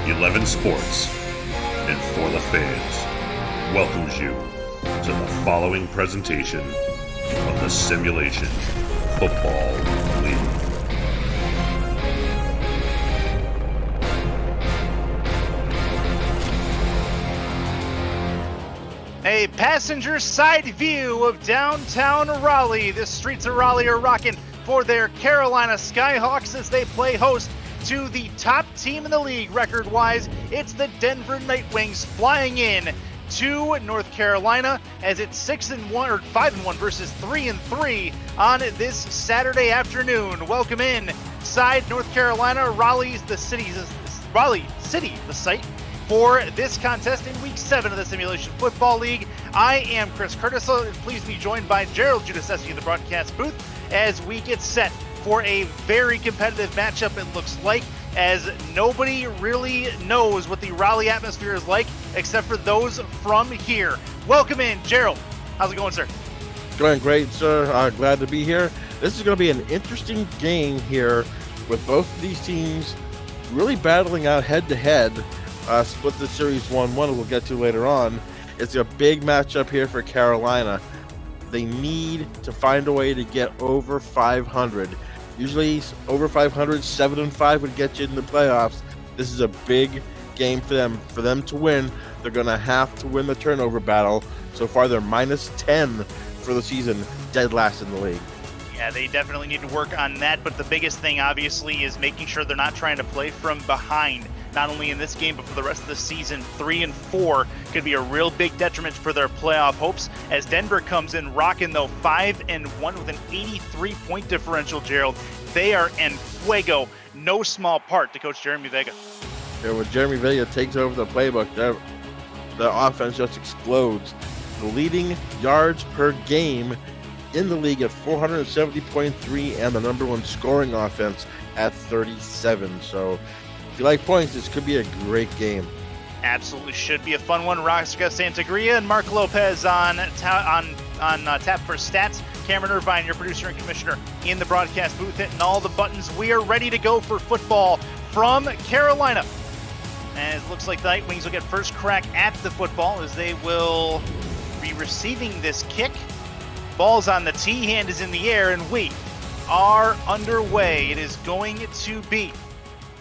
11 Sports and For the Fans welcomes you to the following presentation of the Simulation Football League. A passenger side view of downtown Raleigh. The streets of Raleigh are rocking for their Carolina Skyhawks as they play host to the top team in the league record-wise. It's the Denver Nightwings flying in to North Carolina as it's 6-1 or 5-1 versus 3-3 on this Saturday afternoon. Welcome in side North Carolina. Raleigh City, the site for this contest in Week 7 of the Simulation Football League. I am Chris Curtis, pleased to be joined by Gerald Giudiceski in the broadcast booth as we get set for a very competitive matchup, it looks like, as nobody really knows what the Raleigh atmosphere is like except for those from here. Welcome in, Gerald. How's it going, sir? Going great, sir. Glad to be here. This is going to be an interesting game here with both of these teams really battling out head-to-head. Split the series 1-1, we'll get to later on. It's a big matchup here for Carolina. They need to find a way to get over 500. Usually over 500, 7-5 would get you in the playoffs. This is a big game for them. For them to win, they're going to have to win the turnover battle. So far, they're minus 10 for the season, dead last in the league. Yeah, they definitely need to work on that, but the biggest thing, obviously, is making sure they're not trying to play from behind. Not only in this game, but for the rest of the season. 3-4 could be a real big detriment for their playoff hopes as Denver comes in rocking, though, 5-1 with an 83-point differential, Gerald. They are en fuego, no small part to Coach Jeremy Vega. Yeah, when Jeremy Vega takes over the playbook, the offense just explodes. The leading yards per game in the league at 470.3 and the number one scoring offense at 37. So if you like points, this could be a great game. Absolutely should be a fun one. Rosca Santagria and Mark Lopez on tap for stats. Cameron Irvine, your producer and commissioner, in the broadcast booth, hitting all the buttons. We are ready to go for football from Carolina. And it looks like the Nightwings will get first crack at the football as they will be receiving this kick. Ball's on the tee, hand is in the air, and we are underway. It is going to be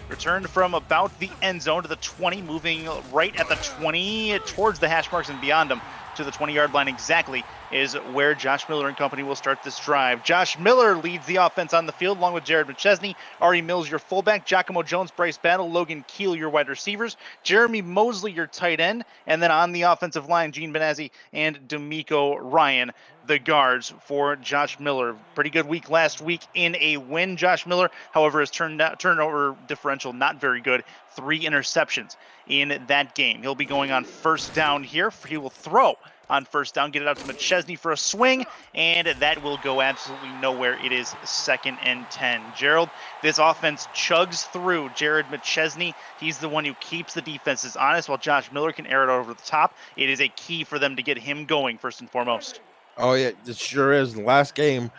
returned from about the end zone to the 20, moving right at the 20 towards the hash marks and beyond them to the 20-yard line exactly is where Josh Miller and company will start this drive. Josh Miller leads the offense on the field along with Jared McChesney, Ari Mills, your fullback, Giacomo Jones, Bryce Battle, Logan Keel, your wide receivers, Jeremy Mosley, your tight end, and then on the offensive line, Gene Benazzi and D'Amico Ryan, the guards for Josh Miller. Pretty good week last week in a win. Josh Miller, however, his turnover differential not very good. 3 interceptions in that game. He'll be going on first down here. He will throw on first down, get it out to McChesney for a swing, and that will go absolutely nowhere. It is 2nd and 10. Gerald, this offense chugs through Jared McChesney. He's the one who keeps the defenses honest, while Josh Miller can air it over the top. It is a key for them to get him going first and foremost. Oh, yeah, it sure is. The last game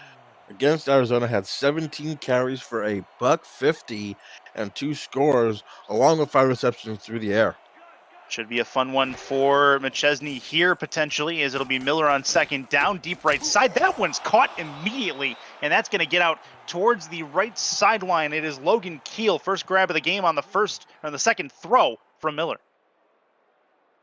against Arizona had 17 carries for a $150 and 2 scores, along with 5 receptions through the air. Should be a fun one for McChesney here, potentially, as it'll be Miller on second down, deep right side. That one's caught immediately, and that's going to get out towards the right sideline. It is Logan Keel, first grab of the game on the second throw from Miller.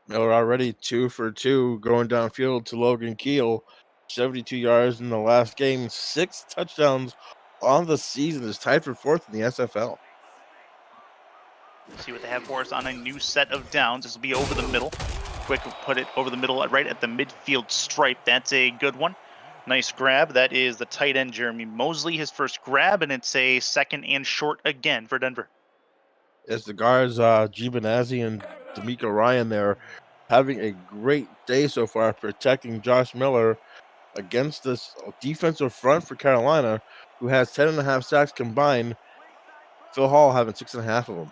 Miller already 2 for 2 going downfield to Logan Keel. 72 yards in the last game, 6 touchdowns on the season, is tied for 4th in the SFL. See what they have for us on a new set of downs. This will be over the middle. Quick put it over the middle right at the midfield stripe. That's a good one. Nice grab. That is the tight end Jeremy Mosley, his first grab, and it's a 2nd and short again for Denver. As the guards, G. Benazzi and D'Amico Ryan there, having a great day so far, protecting Josh Miller against this defensive front for Carolina, who has 10.5 sacks combined. Phil Hall having 6.5 of them.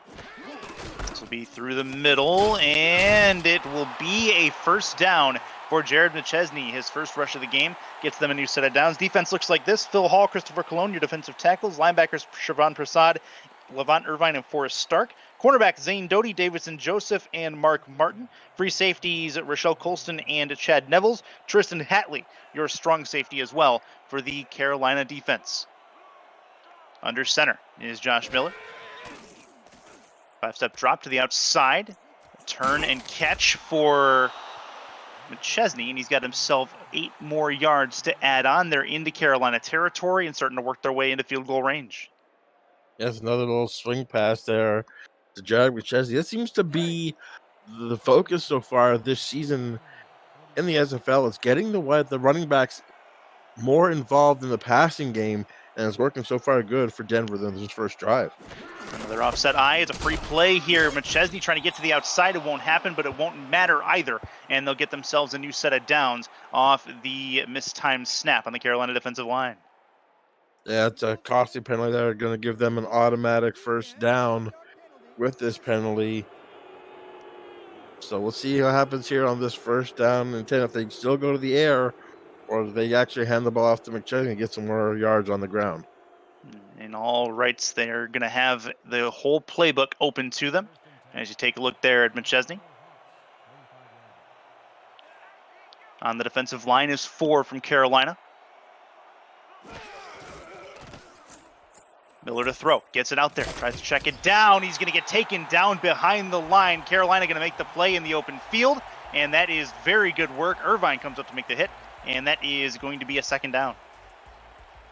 This will be through the middle, and it will be a first down for Jared McChesney. His first rush of the game gets them a new set of downs. Defense looks like this. Phil Hall, Christopher Colon, your defensive tackles. Linebackers, Siobhan Prasad, Levant Irvine and Forrest Stark. Cornerback Zane Doty, Davidson Joseph, and Mark Martin. Free safeties Rochelle Colston and Chad Nevels. Tristan Hatley, your strong safety as well for the Carolina defense. Under center is Josh Miller. 5-step drop to the outside. Turn and catch for McChesney, and he's got himself 8 more yards to add on. They're into Carolina territory and starting to work their way into field goal range. Yes, another little swing pass there to Jared McChesney. That seems to be the focus so far this season in the SFL. Is getting the running backs more involved in the passing game, and it's working so far good for Denver than this first drive. Another offset eye. It's a free play here. McChesney trying to get to the outside. It won't happen, but it won't matter either. And they'll get themselves a new set of downs off the mistimed snap on the Carolina defensive line. Yeah, it's a costly penalty. They're going to give them an automatic first down with this penalty. So we'll see what happens here on this first down and 10, if they still go to the air or if they actually hand the ball off to McChesney and get some more yards on the ground. In all rights, they're going to have the whole playbook open to them. As you take a look there at McChesney. On the defensive line is 4 from Carolina. Miller to throw, gets it out there, tries to check it down. He's going to get taken down behind the line. Carolina going to make the play in the open field, and that is very good work. Irvine comes up to make the hit, and that is going to be a second down.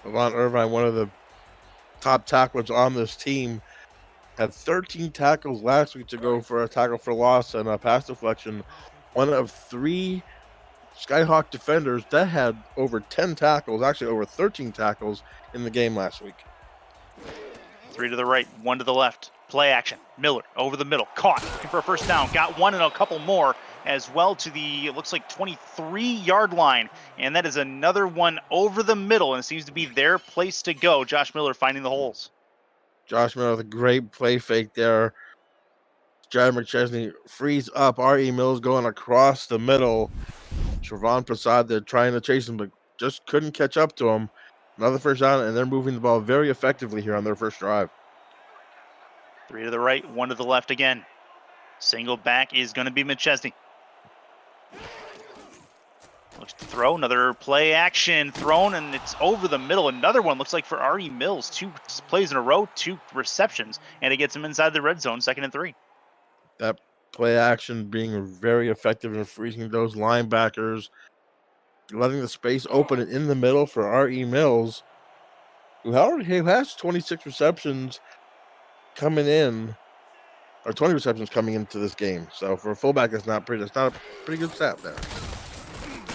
Levant Irvine, one of the top tacklers on this team, had 13 tackles last week to go for a tackle for loss and a pass deflection. One of 3 Skyhawk defenders that had over 10 tackles, actually over 13 tackles in the game last week. 3 to the right, 1 to the left. Play action. Miller over the middle. Caught. Looking for a first down. Got 1 and a couple more as well to the, it looks like, 23-yard line. And that is another one over the middle, and it seems to be their place to go. Josh Miller finding the holes. Josh Miller with a great play fake there. Jared McChesney frees up. R.E. Mills going across the middle. Trevon Prasad, they're trying to chase him, but just couldn't catch up to him. Another first down, and they're moving the ball very effectively here on their first drive. 3 to the right, 1 to the left again. Single back is going to be McChesney. Looks to throw, another play action thrown, and it's over the middle. Another one looks like for R.E. Mills. 2 plays in a row, 2 receptions, and it gets him inside the red zone, 2nd and 3. That play action being very effective in freezing those linebackers, letting the space open in the middle for R.E. Mills, who has 26 receptions coming in, or 20 receptions coming into this game. So for a fullback, that's not a pretty good stat there.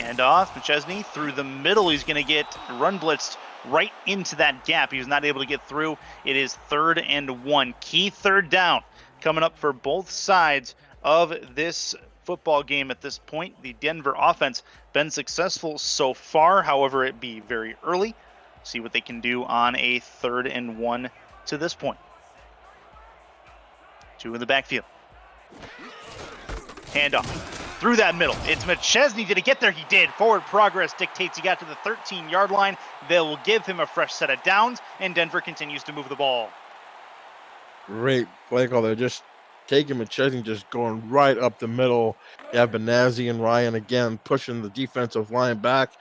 And off, McChesney through the middle. He's going to get run blitzed right into that gap. He was not able to get through. It is 3rd and 1. Key third down coming up for both sides of this football game at this point. The Denver offense been successful so far. However, it be very early. See what they can do on a 3rd and 1 to this point. 2 in the backfield. Handoff through that middle. It's McChesney. Did he get there? He did. Forward progress dictates he got to the 13-yard line. They will give him a fresh set of downs, and Denver continues to move the ball. Great play call there. Just taking McChesney, just going right up the middle. You have Benazzi and Ryan again pushing the defensive line back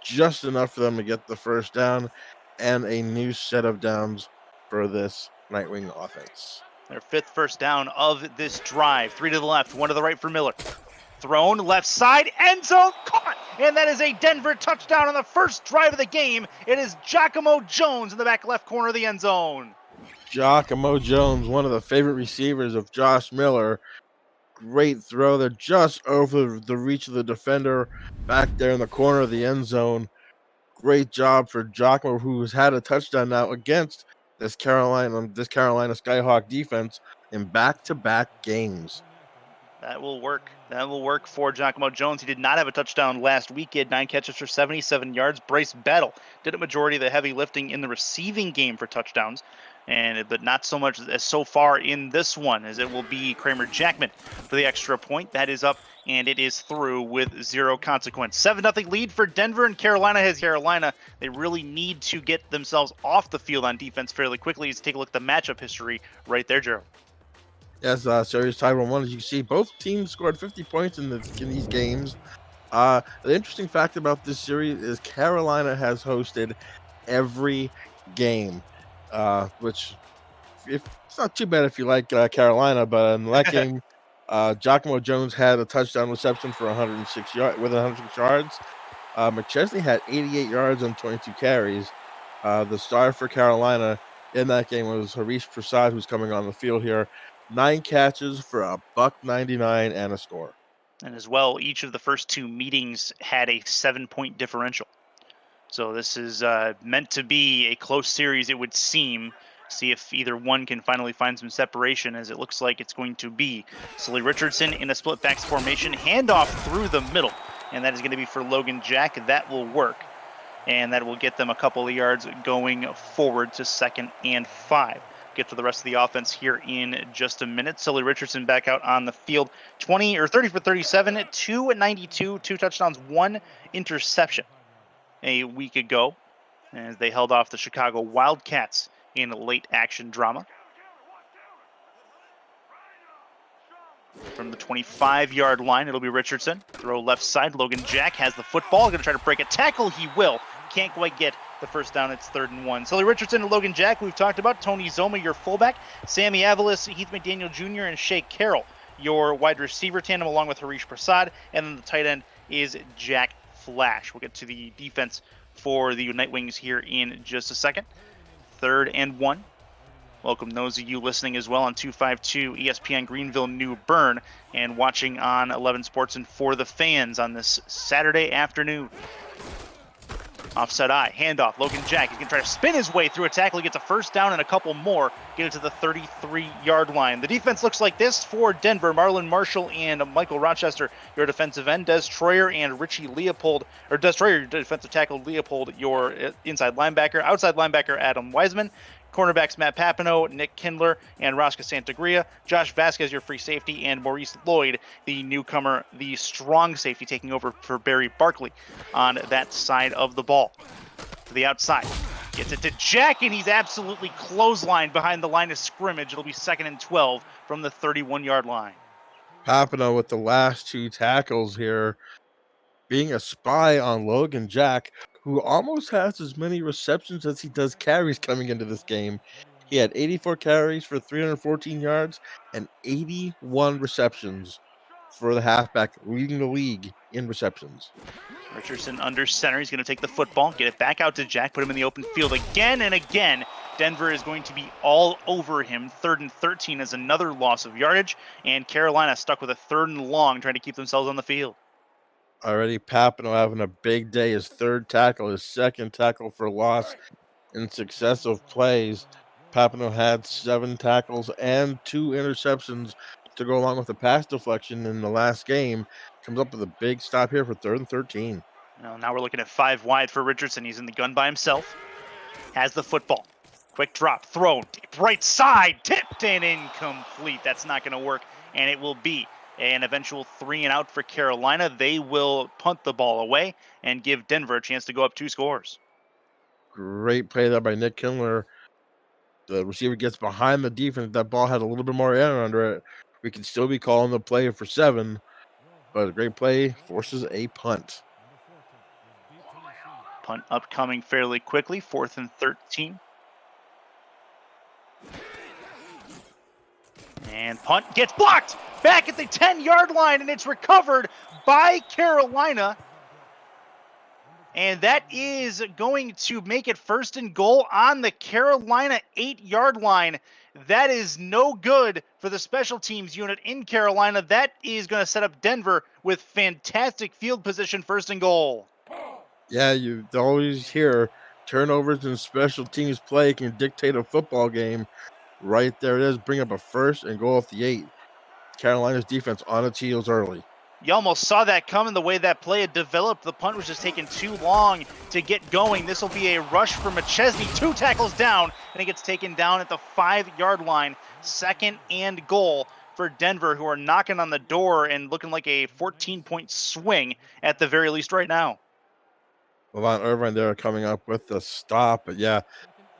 just enough for them to get the first down and a new set of downs for this Nightwing offense. Their 5th first down of this drive. 3 to the left, 1 to the right for Miller. Thrown left side, end zone, caught! And that is a Denver touchdown on the first drive of the game. It is Giacomo Jones in the back left corner of the end zone. Giacomo Jones, one of the favorite receivers of Josh Miller. Great throw there, just over the reach of the defender back there in the corner of the end zone. Great job for Giacomo, who has had a touchdown now against this Carolina Skyhawk defense in back-to-back games. That will work. That will work for Giacomo Jones. He did not have a touchdown last week. He had 9 catches for 77 yards. Bryce Battle did a majority of the heavy lifting in the receiving game for touchdowns, but not so much as so far in this one, as it will be Kramer Jackman for the extra point. That is up and it is through with 0 consequence. 7-0 lead for Denver, and Carolina has Carolina. They really need to get themselves off the field on defense fairly quickly. Let's take a look at the matchup history right there, Gerald. Yes, series tied 1-1. As you can see, both teams scored 50 points in these games. The interesting fact about this series is Carolina has hosted every game, which if it's not too bad if you like Carolina, but in that game, Giacomo Jones had a touchdown reception for 106 yards. McChesney had 88 yards on 22 carries. The star for Carolina in that game was Harish Prasad, who's coming on the field here. 9 catches for a $1.99 and a score. And as well, each of the first 2 meetings had a 7-point differential. So this is meant to be a close series, it would seem. See if either one can finally find some separation, as it looks like it's going to be Sully Richardson in a split backs formation, handoff through the middle, and that is going to be for Logan Jack. That will work, and that will get them a couple of yards going forward to 2nd and 5. Get to the rest of the offense here in just a minute. Sully Richardson back out on the field, 30 for 37, 292, 2 touchdowns, 1 interception a week ago, as they held off the Chicago Wildcats in late action drama. From the 25-yard line, it'll be Richardson. Throw left side. Logan Jack has the football. Going to try to break a tackle. He will. Can't quite get the first down. It's 3rd and 1. Sully Richardson and Logan Jack, we've talked about. Tony Zoma, your fullback. Sammy Avalos, Heath McDaniel Jr., and Shea Carroll, your wide receiver tandem, along with Harish Prasad. And then the tight end is Jack Flash. We'll get to the defense for the Night Wings here in just a second. 3rd and 1. Welcome those of you listening as well on 252 ESPN Greenville New Bern, and watching on 11 Sports and For the Fans on this Saturday afternoon. Offside eye, handoff, Logan Jack. He's going to try to spin his way through a tackle. He gets a first down and a couple more. Get it to the 33-yard line. The defense looks like this for Denver. Marlon Marshall and Michael Rochester, your defensive end. Des Troyer and Richie Leopold, or Des Troyer, your defensive tackle. Leopold, your inside linebacker. Outside linebacker, Adam Wiseman. Cornerbacks Matt Papineau, Nick Kindler, and Rosca Santagria. Josh Vasquez, your free safety, and Maurice Lloyd, the newcomer, the strong safety, taking over for Barry Barkley on that side of the ball. To the outside. Gets it to Jack, and he's absolutely clotheslined behind the line of scrimmage. It'll be 2nd and 12 from the 31-yard line. Papineau with the last 2 tackles here, being a spy on Logan Jack, who almost has as many receptions as he does carries coming into this game. He had 84 carries for 314 yards and 81 receptions for the halfback, leading the league in receptions. Richardson under center. He's going to take the football, get it back out to Jack, put him in the open field again and again. Denver is going to be all over him. 3rd and 13 is another loss of yardage, and Carolina stuck with a 3rd and long, trying to keep themselves on the field. Already Papineau having a big day. His 3rd tackle, his 2nd tackle for loss in successive plays. Papineau had 7 tackles and 2 interceptions to go along with the pass deflection in the last game. Comes up with a big stop here for 3rd and 13. Now we're looking at 5 wide for Richardson. He's in the gun by himself. Has the football. Quick drop, throw, deep right side, tipped and incomplete. That's not going to work, and it will be an eventual 3 and out for Carolina. They will punt the ball away and give Denver a chance to go up 2 scores. Great play there by Nick Kindler. The receiver gets behind the defense. That ball had a little bit more air under it. We can still be calling the play for 7, but a great play forces a punt. Punt upcoming fairly quickly, 4th and 13. And punt gets blocked back at the 10-yard line, and it's recovered by Carolina. And that is going to make it 1st and goal on the Carolina 8-yard line. That is no good for the special teams unit in Carolina. That is going to set up Denver with fantastic field position, 1st and goal. Yeah, you always hear turnovers and special teams play can dictate a football game. Right there it is. Bring up a 1st and goal off the 8. Carolina's defense on its heels early. You almost saw that coming the way that play had developed. The punt was just taking too long to get going. This will be a rush for McChesney. 2 tackles down, and he gets taken down at the 5-yard line. 2nd and goal for Denver, who are knocking on the door and looking like a 14-point swing at the very least right now. Levon Irvine there coming up with the stop, but yeah,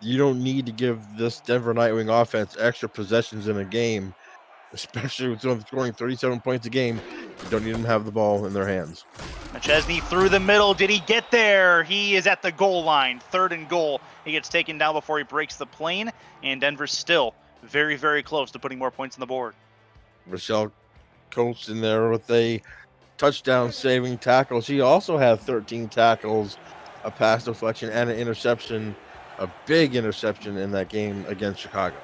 you don't need to give this Denver Nightwing offense extra possessions in a game, especially with them scoring 37 points a game. You don't need them to have the ball in their hands. McChesney through the middle. Did he get there? He is at the goal line. 3rd and goal. He gets taken down before he breaks the plane, and Denver's still very, very close to putting more points on the board. Michelle Coates in there with a touchdown saving tackle. She also had 13 tackles, a pass deflection, and an interception, a big interception in that game against Chicago.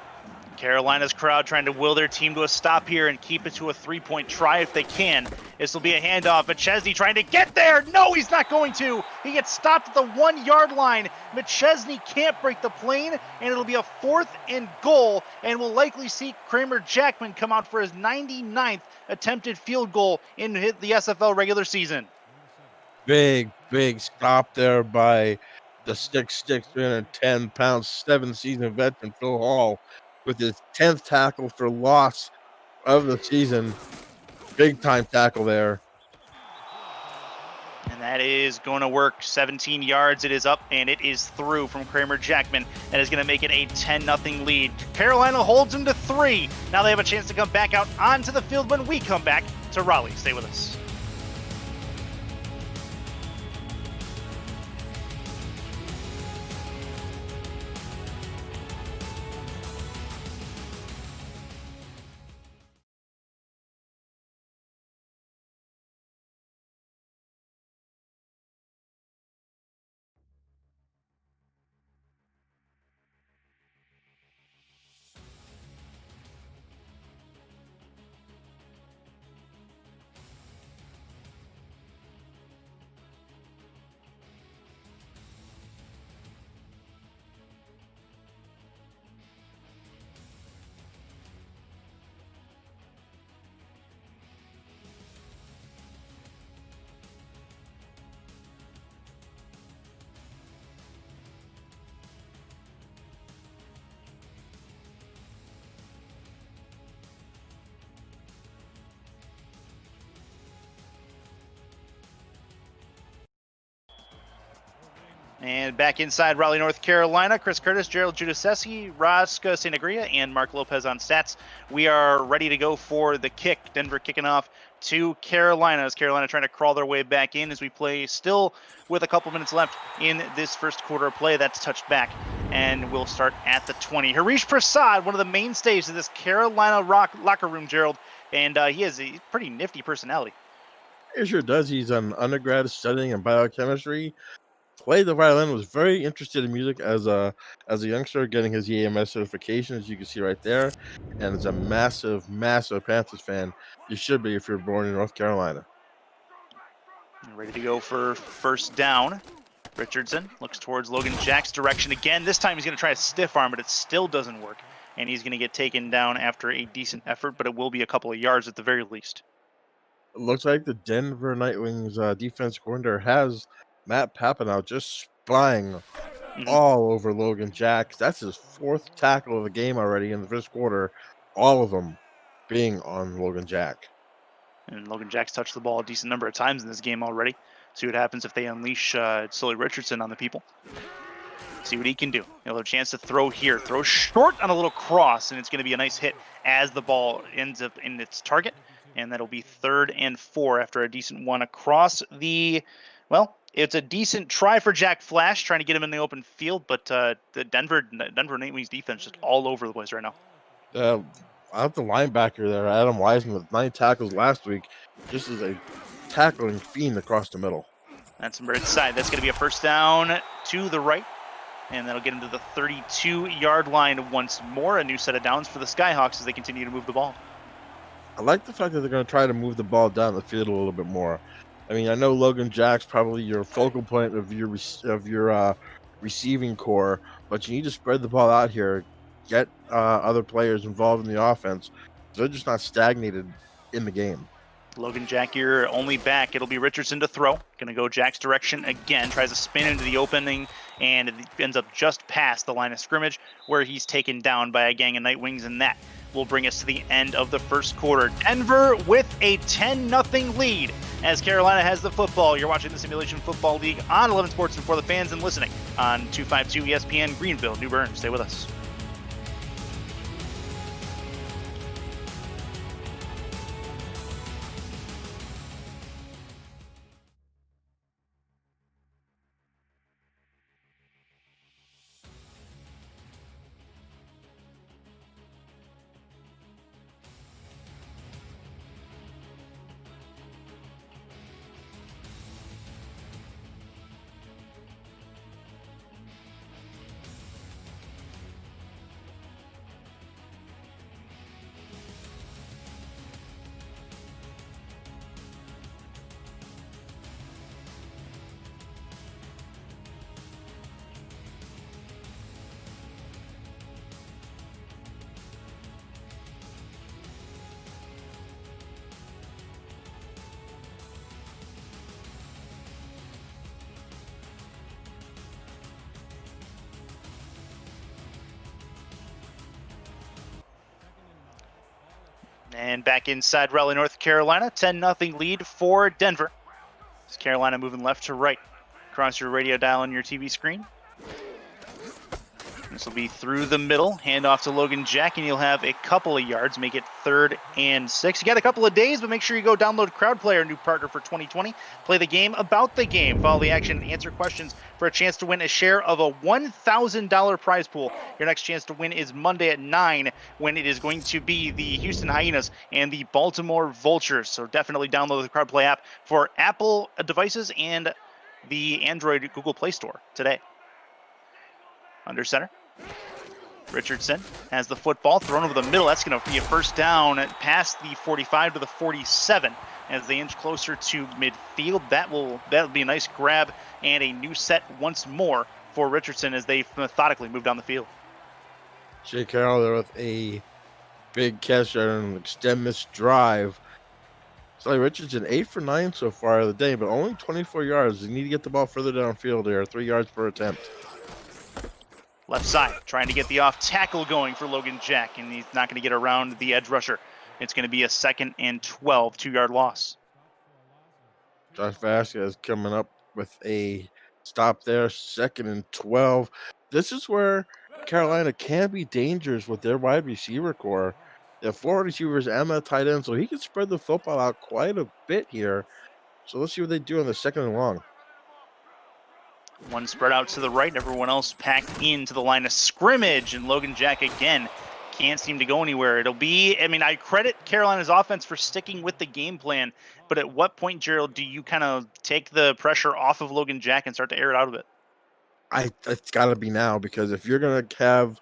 Carolina's crowd trying to will their team to a stop here and keep it to a 3-point try if they can. This will be a handoff. McChesney trying to get there. No, he's not going to. He gets stopped at the 1-yard line. McChesney can't break the plane, and it'll be a 4th and goal, and we'll likely see Kramer Jackman come out for his 99th attempted field goal in the SFL regular season. Big stop there by the 6'6", 310-pound, 7-season veteran Phil Hall with his 10th tackle for loss of the season. Big time tackle there. And that is going to work. 17 yards. It is up, and it is through from Kramer Jackman. That is going to make it a 10-0 lead. Carolina holds them to 3. Now they have a chance to come back out onto the field when we come back to Raleigh. Stay with us. And back inside Raleigh, North Carolina, Chris Curtis, Gerald Judiceski, Raska Sanagria, and Mark Lopez on stats. We are ready to go for the kick. Denver kicking off to Carolina, as Carolina trying to crawl their way back in as we play still with a couple minutes left in this first quarter of play. That's touched back, and we'll start at the 20. Harish Prasad, one of the mainstays of this Carolina locker room, Gerald, and he has a pretty nifty personality. He sure does. He's an undergrad studying in biochemistry. Played the violin, was very interested in music as a youngster, getting his EMS certification, as you can see right there, and is a massive Panthers fan. You should be if you're born in North Carolina. Ready to go for first down. Richardson looks towards Logan Jack's direction again. This time he's going to try a stiff arm, but it still doesn't work, and he's going to get taken down after a decent effort, but it will be a couple of yards at the very least. It looks like the Denver Nightwings defense coordinator has Matt Papanow just spying all over Logan Jack. That's his 4th tackle of the game already in the first quarter. All of them being on Logan Jack. And Logan Jack's touched the ball a decent number of times in this game already. See what happens if they unleash Sully Richardson on the people. See what he can do. He'll have a chance to throw here. Throw short on a little cross, and it's going to be a nice hit as the ball ends up in its target. And that'll be 3rd and 4 after a decent one across the... Well, it's a decent try for Jack Flash, trying to get him in the open field, but the Denver Nightwings defense just all over the place right now. I have the linebacker there, Adam Wiseman, with 9 tackles last week, just as a tackling fiend across the middle. That's from Bird's side. That's going to be a first down to the right, and that'll get into the 32-yard line once more. A new set of downs for the Skyhawks as they continue to move the ball. I like the fact that they're going to try to move the ball down the field a little bit more. I mean, I know Logan Jack's probably your focal point of your receiving core, but you need to spread the ball out here, get other players involved in the offense. They're just not stagnated in the game. Logan Jack, your only back. It'll be Richardson to throw. Going to go Jack's direction again. Tries to spin into the opening, and it ends up just past the line of scrimmage, where he's taken down by a gang of Nightwings, and that will bring us to the end of the first quarter. Denver with a 10-0 lead as Carolina has the football. You're watching the Simulation Football League on 11 Sports and for the fans and listening on 252 ESPN Greenville, New Bern. Stay with us. And back inside Raleigh, North Carolina, 10-0 lead for Denver. It's Carolina moving left to right across your radio dial on your TV screen. This will be through the middle, hand off to Logan Jack, and you'll have a couple of yards, make it 3rd and 6. You got a couple of days, but make sure you go download Crowd Player, new partner for 2020. Play the game about the game, follow the action, and answer questions for a chance to win a share of a $1,000 prize pool. Your next chance to win is Monday at 9 when it is going to be the Houston Hyenas and the Baltimore Vultures. So definitely download the Crowd Play app for Apple devices and the Android Google Play Store today. Under center. Richardson has the football thrown over the middle. That's going to be a first down past the 45 to the 47 as they inch closer to midfield. That'll be a nice grab and a new set once more for Richardson as they methodically move down the field. Jay Carroll there with a big catch and extend this drive. So Richardson 8 for 9 so far of the day, but only 24 yards. You need to get the ball further downfield there. 3 yards per attempt. Left side, trying to get the off tackle going for Logan Jack, and he's not going to get around the edge rusher. It's going to be a 2nd and 12, 2-yard loss. Josh Vasquez coming up with a stop there, 2nd and 12. This is where Carolina can be dangerous with their wide receiver core. They have 4 receivers and that tight end, so he can spread the football out quite a bit here. So let's see what they do on the 2nd and long. One spread out to the right, everyone else packed into the line of scrimmage, and Logan Jack again can't seem to go anywhere. It'll be, I credit Carolina's offense for sticking with the game plan, but at what point, Gerald, do you kind of take the pressure off of Logan Jack and start to air it out a bit? It's got to be now, because if you're going to have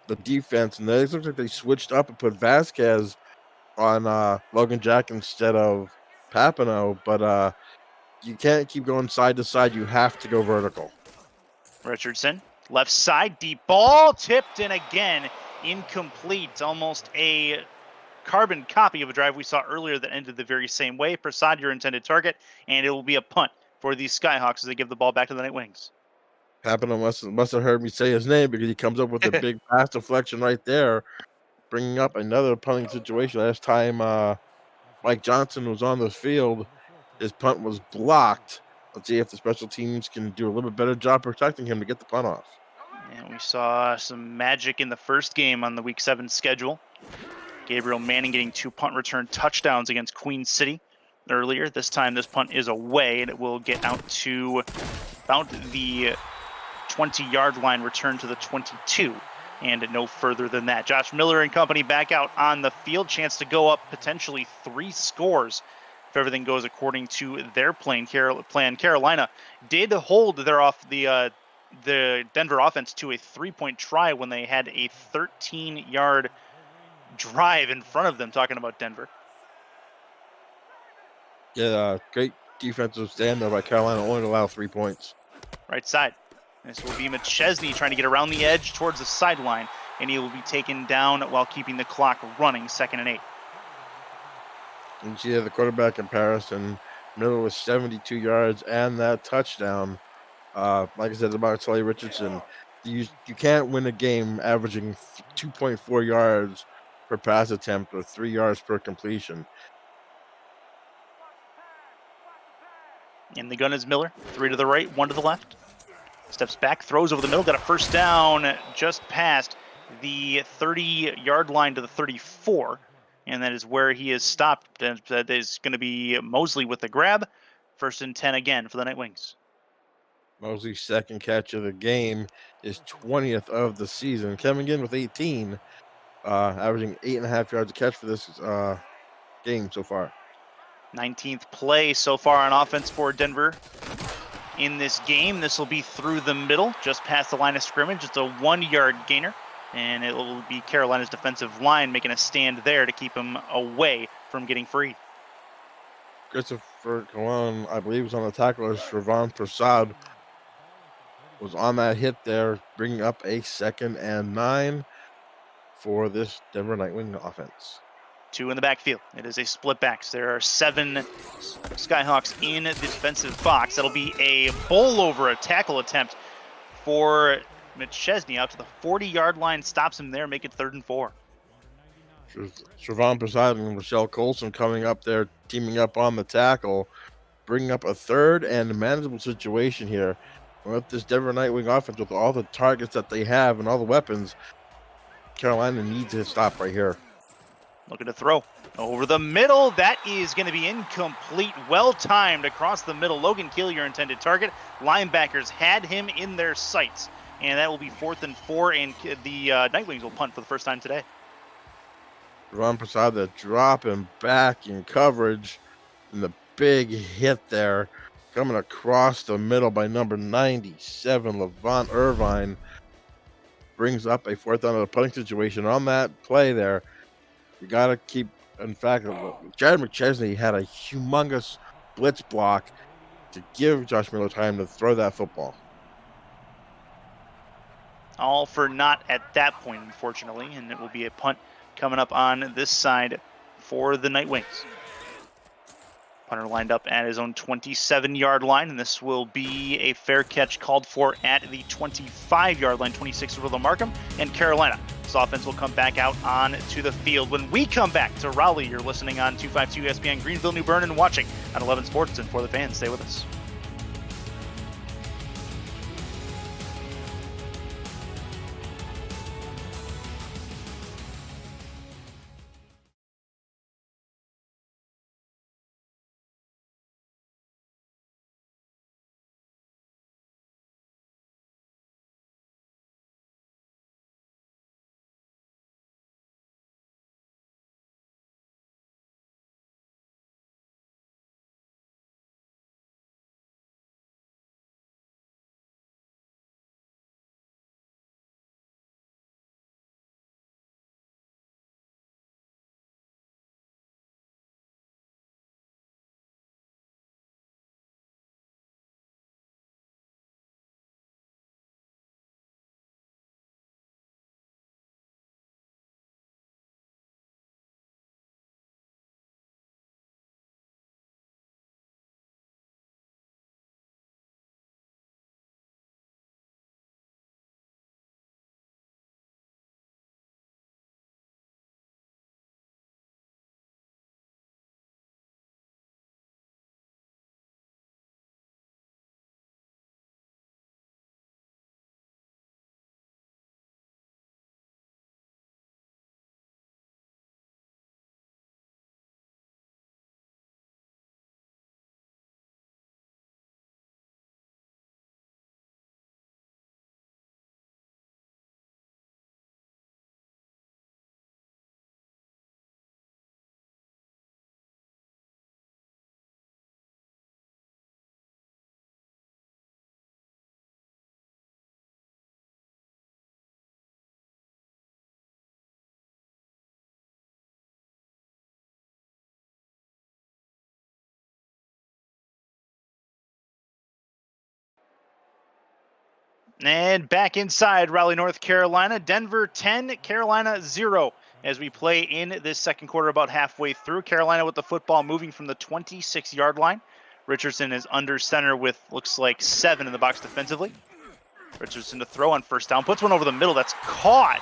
the defense, and it looks like they switched up and put Vasquez on Logan Jack instead of Papano, but you can't keep going side to side. You have to go vertical. Richardson, left side, deep ball, tipped in again, incomplete. Almost a carbon copy of a drive we saw earlier that ended the very same way. Prasad, your intended target, and it will be a punt for the Skyhawks as they give the ball back to the Night Wings. Papano must have heard me say his name, because he comes up with a big pass deflection right there, bringing up another punting situation. Last time Mike Johnson was on the field, his punt was blocked. Let's see if the special teams can do a little bit better job protecting him to get the punt off. And we saw some magic in the first game on the Week 7 schedule. Gabriel Manning getting 2 punt return touchdowns against Queen City earlier. This time this punt is away, and it will get out to about the 20-yard line, return to the 22, and no further than that. Josh Miller and company back out on the field. Chance to go up potentially 3 scores if everything goes according to their plan. Carolina did hold the Denver offense to a 3-point try when they had a 13-yard drive in front of them, talking about Denver. Yeah, great defensive stand there by Carolina, only to allow 3 points. Right side. This will be McChesney trying to get around the edge towards the sideline, and he will be taken down while keeping the clock running, 2nd and 8. And you see the quarterback comparison, Miller with 72 yards and that touchdown. Like I said about Tully Richardson, you can't win a game averaging 2.4 yards per pass attempt or 3 yards per completion. In the gun is Miller. 3 to the right, 1 to the left. Steps back, throws over the middle, got a first down just past the 30-yard line to the 34. And that is where he is stopped. That is going to be Mosley with the grab. 1st and 10 again for the Night Wings. Mosley's second catch of the game, his 20th of the season, coming in with 18, averaging 8.5 yards a catch for this game so far. 19th play so far on offense for Denver in this game. This will be through the middle, just past the line of scrimmage. It's a 1-yard gainer, and it will be Carolina's defensive line making a stand there to keep him away from getting free. Christopher Colon, I believe, was on the tackle as Shervon Prasad was on that hit there, bringing up a 2nd and 9 for this Denver Nightwing offense. 2 in the backfield. It is a split backs. There are 7 Skyhawks in the defensive box. That'll be a bowl over, a tackle attempt for McChesney out to the 40-yard line. Stops him there, make it 3rd and 4. Shervon Prasad and Rochelle Colson coming up there, teaming up on the tackle, bringing up a 3rd and manageable situation here. With this Denver Nightwing offense, with all the targets that they have and all the weapons, Carolina needs to stop right here. Looking to throw over the middle. That is going to be incomplete. Well timed across the middle. Logan Keel, your intended target. Linebackers had him in their sights. And that will be 4th and 4. And the Nightwings will punt for the first time today. Ron Prasad, the drop and back in coverage, and the big hit there, coming across the middle by number 97, Levant Irvine, brings up a 4th down of the punting situation. On that play there, you got to keep, in fact, Jared McChesney had a humongous blitz block to give Josh Miller time to throw that football. All for naught at that point, unfortunately, and it will be a punt coming up on this side for the Night Wings. Punter lined up at his own 27-yard line, and this will be a fair catch called for at the 25-yard line. 26 will mark him, and Carolina. This offense will come back out on to the field. When we come back to Raleigh, you're listening on 252 ESPN Greenville, New Bern, and watching on 11 Sports and For the Fans. Stay with us. And back inside Raleigh, North Carolina. Denver 10, Carolina 0. As we play in this second quarter, about halfway through. Carolina with the football moving from the 26-yard line. Richardson is under center with, looks like, 7 in the box defensively. Richardson to throw on 1st down. Puts one over the middle. That's caught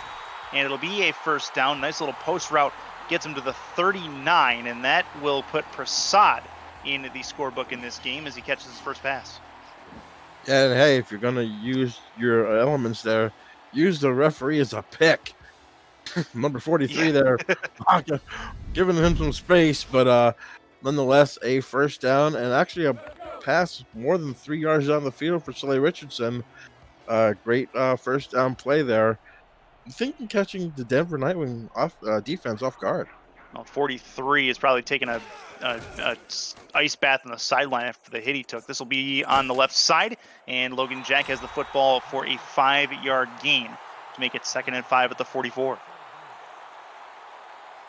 and it'll be a first down. Nice little post route gets him to the 39, and that will put Prasad in the scorebook in this game as he catches his first pass. And hey, if you're gonna use your elements there, use the referee as a pick. Number 43 there, giving him some space, but nonetheless, a first down and actually a pass more than 3 yards down the field for Sully Richardson. Great first down play there. Thinking catching the Denver Nightwing off defense off guard. Well, 43 is probably taking a ice bath on the sideline after the hit he took. This will be on the left side, and Logan Jack has the football for a 5-yard gain to make it 2nd and 5 at the 44.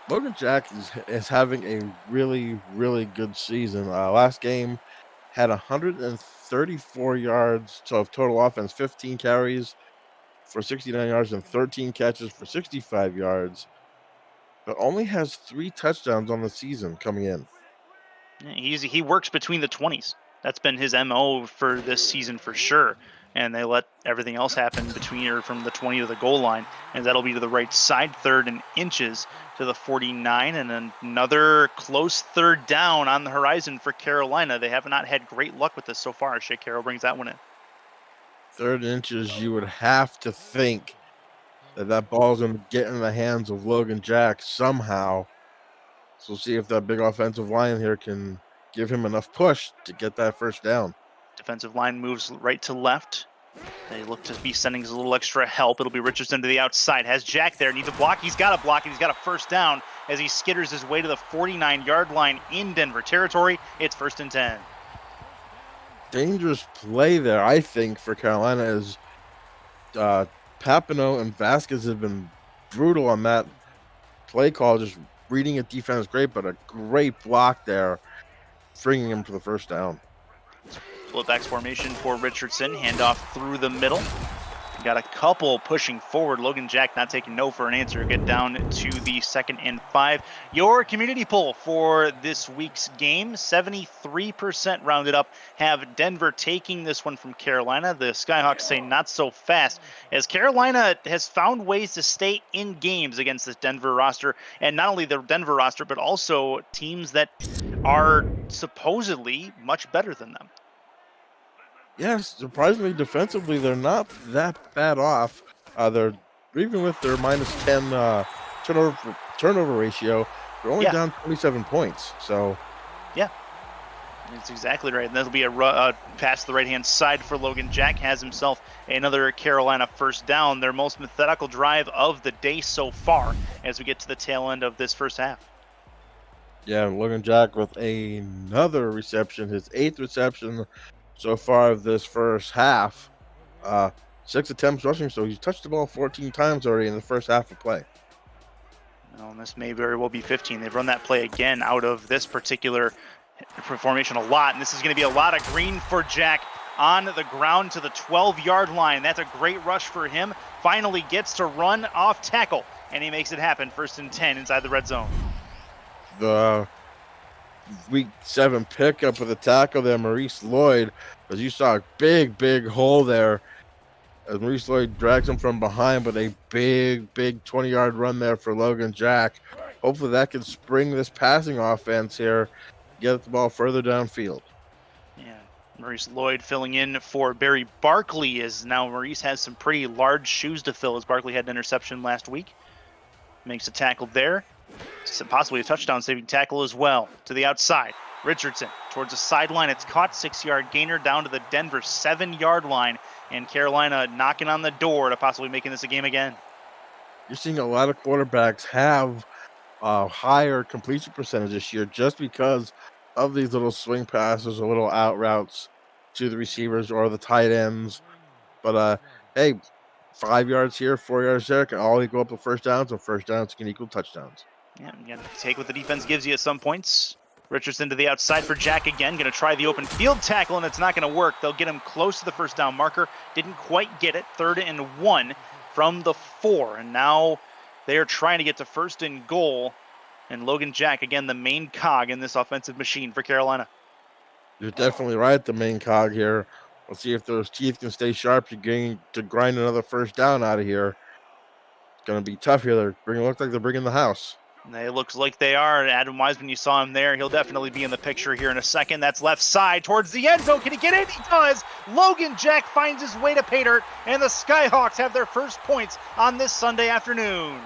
Logan Jack is having a really, really good season. Last game had 134 yards of total offense, 15 carries for 69 yards and 13 catches for 65 yards, but only has 3 touchdowns on the season coming in. He works between the 20s. That's been his MO for this season for sure. And they let everything else happen between or from the 20 to the goal line. And that'll be to the right side, 3rd and inches to the 49. And another close 3rd down on the horizon for Carolina. They have not had great luck with this so far. Shea Carroll brings that one in. 3rd inches, you would have to think that ball is going to get in the hands of Logan Jack somehow. So we'll see if that big offensive line here can give him enough push to get that first down. Defensive line moves right to left. They look to be sending a little extra help. It'll be Richardson to the outside. Has Jack there. Needs a block. He's got a block, and he's got a first down as he skitters his way to the 49-yard line in Denver territory. It's 1st and 10. Dangerous play there, I think, for Carolina is Papineau and Vasquez have been brutal on that play call. Just reading it defense great, but a great block there, bringing him for the first down. Splitbacks formation for Richardson. Handoff through the middle. Got a couple pushing forward. Logan Jack not taking no for an answer. Get down to the 2nd and 5. Your community poll for this week's game, 73% rounded up, have Denver taking this one from Carolina. The Skyhawks say not so fast, as Carolina has found ways to stay in games against this Denver roster, and not only the Denver roster, but also teams that are supposedly much better than them. Yes, surprisingly defensively, they're not that bad off. They're even with their -10 turnover ratio, they're only down 27 points. So, yeah, that's exactly right. And that'll be a pass to the right-hand side for Logan Jack. Has himself another Carolina first down. Their most methodical drive of the day so far as we get to the tail end of this first half. Yeah, Logan Jack with another reception, his 8th reception so far of this first half. 6 attempts rushing, so he's touched the ball 14 times already in the first half of play. Well, and this may very well be 15. They've run that play again out of this particular formation a lot, and this is going to be a lot of green for Jack on the ground to the 12-yard line. That's a great rush for him. Finally gets to run off tackle, and he makes it happen. 1st and 10 inside the red zone. The week 7 pickup of the tackle there, Maurice Lloyd, as you saw a big hole there as Maurice Lloyd drags him from behind, but a big 20-yard run there for Logan Jack. Hopefully that can spring this passing offense here, get the ball further downfield. Yeah, Maurice Lloyd filling in for Barry Barkley, as now Maurice has some pretty large shoes to fill, as Barkley had an interception last week. Makes a tackle there. Possibly a touchdown saving tackle as well. To the outside, Richardson towards the sideline. It's caught, 6-yard gainer down to the Denver 7-yard line, and Carolina knocking on the door to possibly making this a game again. You're seeing a lot of quarterbacks have higher completion percentage this year just because of these little swing passes or little out routes to the receivers or the tight ends. But hey, 5 yards here, 4 yards there can all go up to first downs, and first downs can equal touchdowns. Yeah, you gotta take what the defense gives you at some points. Richardson to the outside for Jack again. Going to try the open field tackle, and it's not going to work. They'll get him close to the first down marker. Didn't quite get it. 3rd and 1 from the 4. And now they are trying to get to 1st and goal. And Logan Jack, again, the main cog in this offensive machine for Carolina. You're definitely right, the main cog here. Let's see if those teeth can stay sharp. You're going to grind another first down out of here. going to be tough here. Looks like they're bringing the house. It looks like they are. Adam Wiseman, you saw him there. He'll definitely be in the picture here in a second. That's left side towards the end zone. Can he get in? He does. Logan Jack finds his way to pay dirt, and the Skyhawks have their first points on this Sunday afternoon.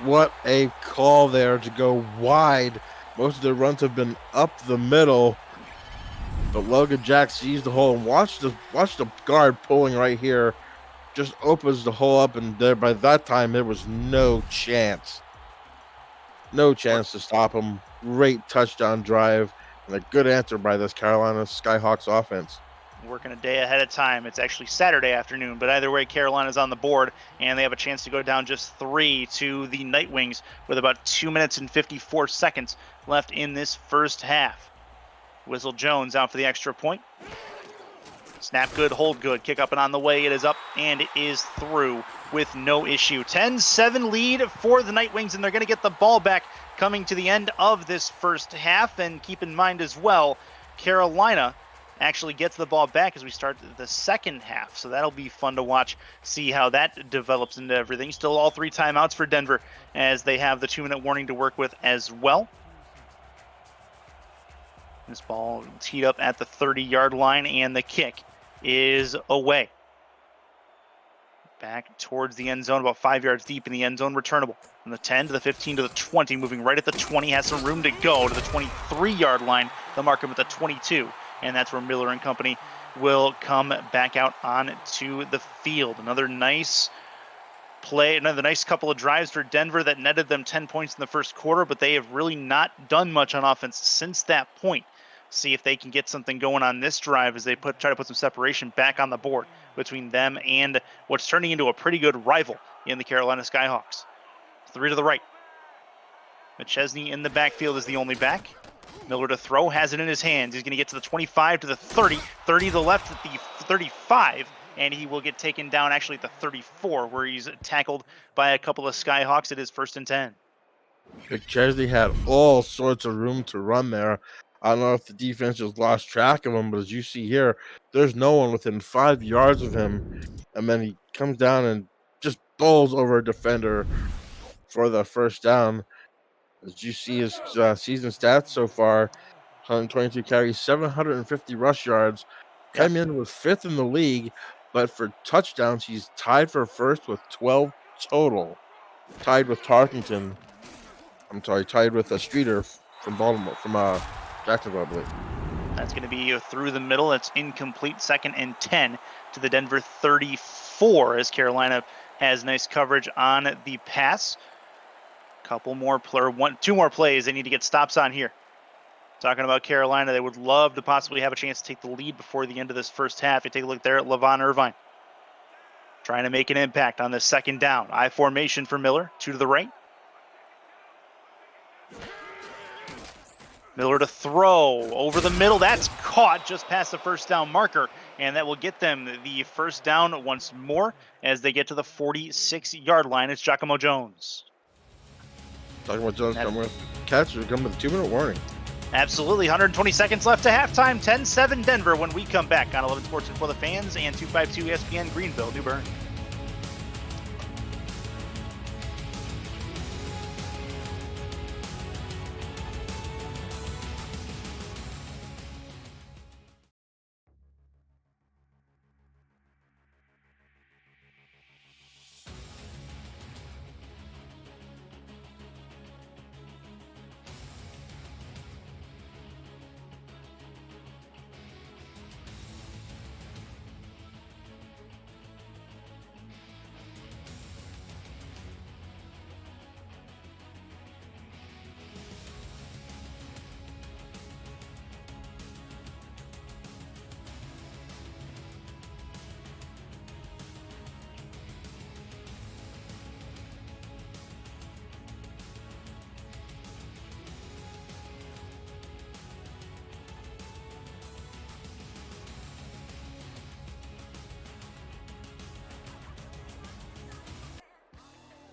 What a call there to go wide. Most of their runs have been up the middle. But Logan Jack sees the hole and watch the guard pulling right here. Just opens the hole up, and there by that time there was no chance. No chance to stop him. Great touchdown drive and a good answer by this Carolina Skyhawks offense. Working a day ahead of time. It's actually Saturday afternoon, but either way, Carolina's on the board, and they have a chance to go down just 3 to the Nightwings with about 2 minutes and 54 seconds left in this first half. Whistle Jones out for the extra point. Snap good, hold good. Kick up and on the way. It is up, and it is through with no issue. 10-7 lead for the Nightwings, and they're going to get the ball back coming to the end of this first half. And keep in mind as well, Carolina actually gets the ball back as we start the second half. So that'll be fun to watch, see how that develops into everything. Still all 3 timeouts for Denver as they have the 2-minute warning to work with as well. This ball teed up at the 30-yard line, and the kick is away. Back towards the end zone, about 5 yards deep in the end zone, returnable. From the 10 to the 15 to the 20, moving right at the 20, has some room to go to the 23-yard line. They'll mark him at the 22, and that's where Miller and company will come back out onto the field. Another nice play, another nice couple of drives for Denver that netted them 10 points in the first quarter, but they have really not done much on offense since that point. See if they can get something going on this drive as they try to put some separation back on the board between them and what's turning into a pretty good rival in the Carolina Skyhawks. 3 to the right. McChesney in the backfield is the only back. Miller to throw, has it in his hands. He's going to get to the 25 to the 30, 30 to the left at the 35, and he will get taken down actually at the 34, where he's tackled by a couple of Skyhawks. It is 1st and 10. McChesney had all sorts of room to run there. I don't know if the defense just lost track of him, but as you see here, there's no one within 5 yards of him. And then he comes down and just bowls over a defender for the first down. As you see his season stats so far, 122 carries, 750 rush yards. Came in with 5th in the league, but for touchdowns, he's tied for first with 12 total. Tied with Tarkington. Tied with a Streeter from Baltimore, from Jacksonville, I believe. That's going to be through the middle. It's incomplete. 2nd and 10 to the Denver 34 as Carolina has nice coverage on the pass. Two more plays they need to get stops on here. Talking about Carolina, they would love to possibly have a chance to take the lead before the end of this first half. You take a look there at Levon Irvine. Trying to make an impact on this 2nd down. I formation for Miller. 2 to the right. Miller to throw over the middle. That's caught just past the first down marker, and that will get them the first down once more as they get to the 46-yard line. It's Giacomo Jones. Giacomo Jones come with catch or come with a 2-minute warning. Absolutely. 120 seconds left to halftime. 10-7 Denver when we come back on 11 Sports and for the Fans and 252 ESPN Greenville, New Bern.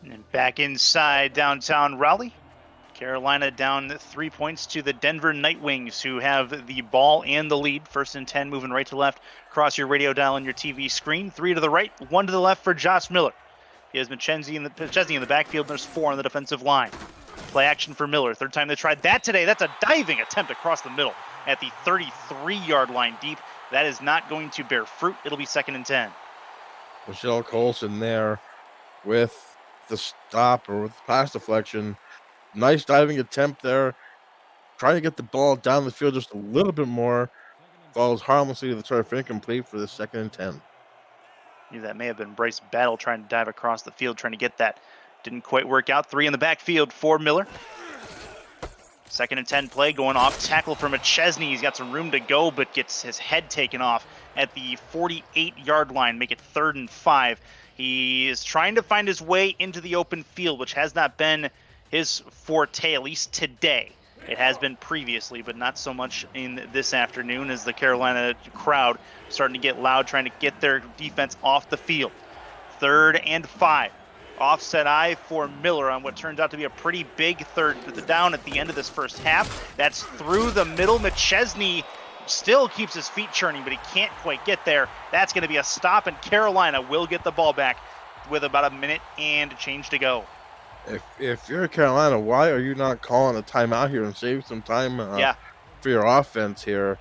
And back inside downtown Raleigh. Carolina down 3 points to the Denver Nightwings, who have the ball and the lead. 1st and 10, moving right to left across your radio dial on your TV screen. 3 to the right, 1 to the left for Josh Miller. He has McChesney in the backfield, and there's 4 on the defensive line. Play action for Miller. Third time they tried that today. That's a diving attempt across the middle at the 33-yard line deep. That is not going to bear fruit. It'll be 2nd and 10. Michelle Colson there with the stop or with the pass deflection. Nice diving attempt there. Trying to get the ball down the field just a little bit more. Falls harmlessly to the turf, incomplete for the 2nd and 10. That may have been Bryce Battle trying to dive across the field, trying to get that. Didn't quite work out. 3 in the backfield for Miller. 2nd and 10 play, going off tackle for McChesney. He's got some room to go, but gets his head taken off at the 48-yard line. Make it 3rd and 5. He is trying to find his way into the open field, which has not been his forte, at least today. It has been previously, but not so much in this afternoon, as the Carolina crowd starting to get loud, trying to get their defense off the field. 3rd and 5. Offset eye for Miller on what turns out to be a pretty big third down at the end of this first half. That's through the middle. McChesney still keeps his feet churning, but he can't quite get there. That's going to be a stop, and Carolina will get the ball back with about a minute and change to go. If you're Carolina, why are you not calling a timeout here and save some time for your offense here,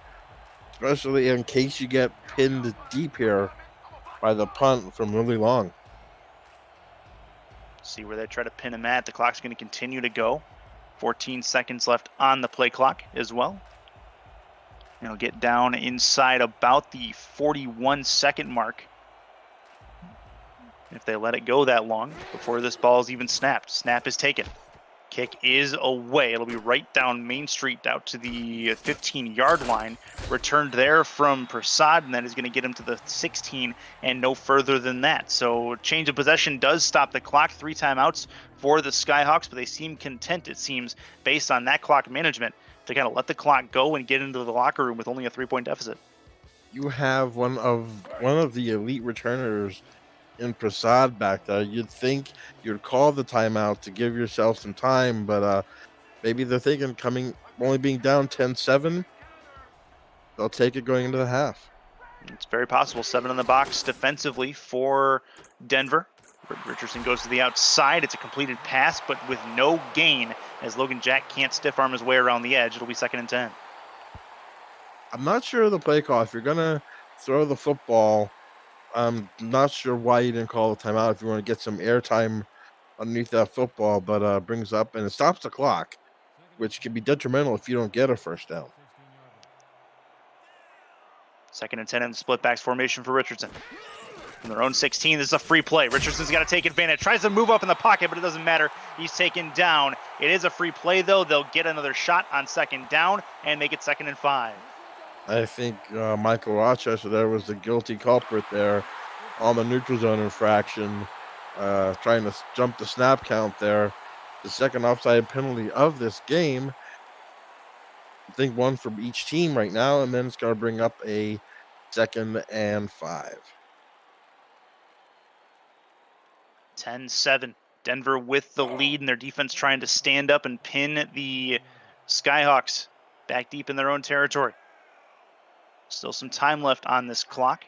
especially in case you get pinned deep here by the punt from really long? See where they try to pin him at. The clock's going to continue to go. 14 seconds left on the play clock as well. It'll get down inside about the 41-second mark if they let it go that long before this ball is even snapped. Snap is taken. Kick is away. It'll be right down Main Street out to the 15-yard line. Returned there from Prasad, and that is going to get him to the 16 and no further than that. So change of possession does stop the clock. 3 timeouts for the Skyhawks, but they seem content, it seems, based on that clock management, to kind of let the clock go and get into the locker room with only a 3-point deficit. You have one of the elite returners in Prasad back there. You'd think you'd call the timeout to give yourself some time, but maybe they're thinking only being down 10-7, they'll take it going into the half. It's very possible. 7 in the box defensively for Denver. Richardson goes to the outside. It's a completed pass, but with no gain, as Logan Jack can't stiff arm his way around the edge. It'll be 2nd and 10. I'm not sure of the play call. If you're gonna throw the football, I'm not sure why you didn't call the timeout if you want to get some airtime underneath that football, but brings up and it stops the clock, which can be detrimental if you don't get a first down. 2nd and 10 in the split backs formation for Richardson. From their own 16, this is a free play. Richardson's got to take advantage. Tries to move up in the pocket, but it doesn't matter. He's taken down. It is a free play, though. They'll get another shot on 2nd down and make it 2nd and 5. I think Michael Rochester there was the guilty culprit there on the neutral zone infraction, trying to jump the snap count there. The second offside penalty of this game. I think one from each team right now, and then it's going to bring up a 2nd and 5. 10-7. Denver with the lead, and their defense trying to stand up and pin the Skyhawks back deep in their own territory. Still some time left on this clock.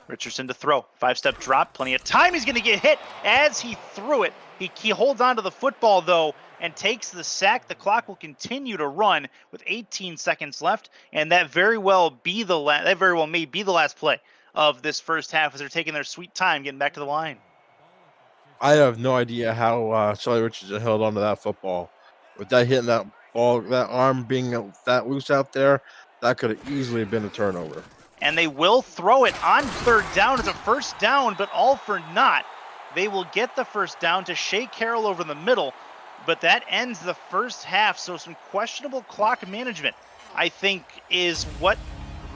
Richardson to throw. 5-step drop. Plenty of time. He's going to get hit as he threw it. He holds on to the football, though, and takes the sack. The clock will continue to run with 18 seconds left, and that very well may be the last play of this first half as they're taking their sweet time getting back to the line. I have no idea how Charlie Richardson held onto that football. With that hitting that ball, that arm being that loose out there, that could have easily been a turnover. And they will throw it on 3rd down as a first down, but all for naught. They will get the first down to Shea Carroll over the middle, but that ends the first half. So some questionable clock management, I think, is what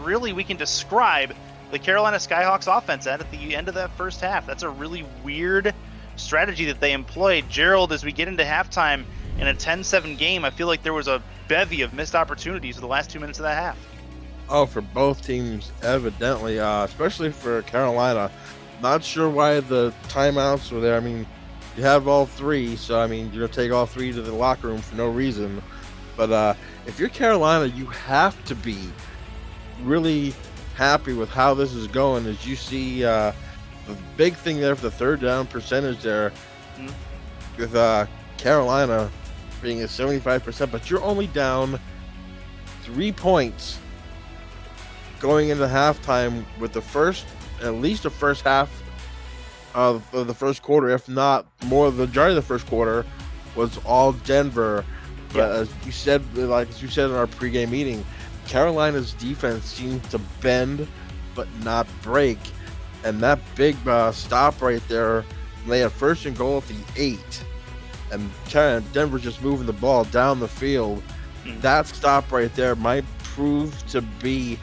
really we can describe the Carolina Skyhawks offense at the end of that first half. That's a really weird strategy that they employed. Gerald, as we get into halftime in a 10-7 game, I feel like there was a bevy of missed opportunities for the last 2 minutes of that half. Oh, for both teams, evidently, especially for Carolina. Not sure why the timeouts were there. I mean, you have all 3, so, I mean, you're going to take all 3 to the locker room for no reason. But if you're Carolina, you have to be really happy with how this is going. As you see, the big thing there for the third down percentage there, with Carolina being at 75%, but you're only down 3 points going into halftime with at least the first half of the first quarter, if not more. The majority of the first quarter was all Denver. But as you said in our pregame meeting, Carolina's defense seemed to bend but not break. And that big stop right there, they had first and goal at the 8. And Denver just moving the ball down the field. That stop right there might prove to be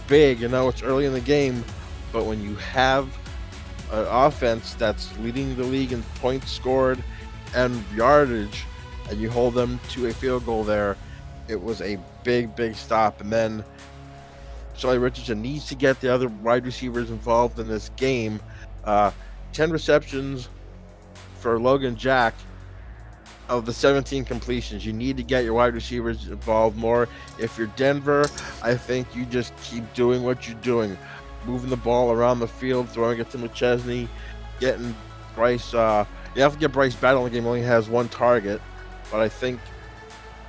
big. You know, it's early in the game, but when you have an offense that's leading the league in points scored and yardage, and you hold them to a field goal there, it was a big stop. And then Charlie Richardson needs to get the other wide receivers involved in this game. 10 receptions for Logan Jack of the 17 completions. You need to get your wide receivers involved more. If you're Denver, I think you just keep doing what you're doing. Moving the ball around the field, throwing it to McChesney, getting Bryce. You have to get Bryce Battle in the game. He only has one target. But I think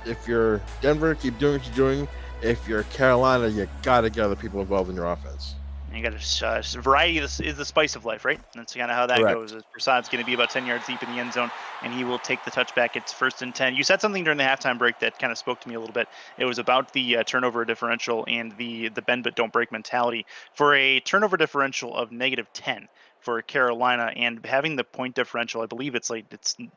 if you're Denver, keep doing what you're doing. If you're Carolina, you got to get other people involved in your offense. You got to variety is the spice of life, right? That's kind of how that goes. Prasad's going to be about 10 yards deep in the end zone, and he will take the touchback. It's 1st and 10. You said something during the halftime break that kind of spoke to me a little bit. It was about the turnover differential and the bend but don't break mentality. For a turnover differential of -10 for Carolina, and having the point differential, I believe it's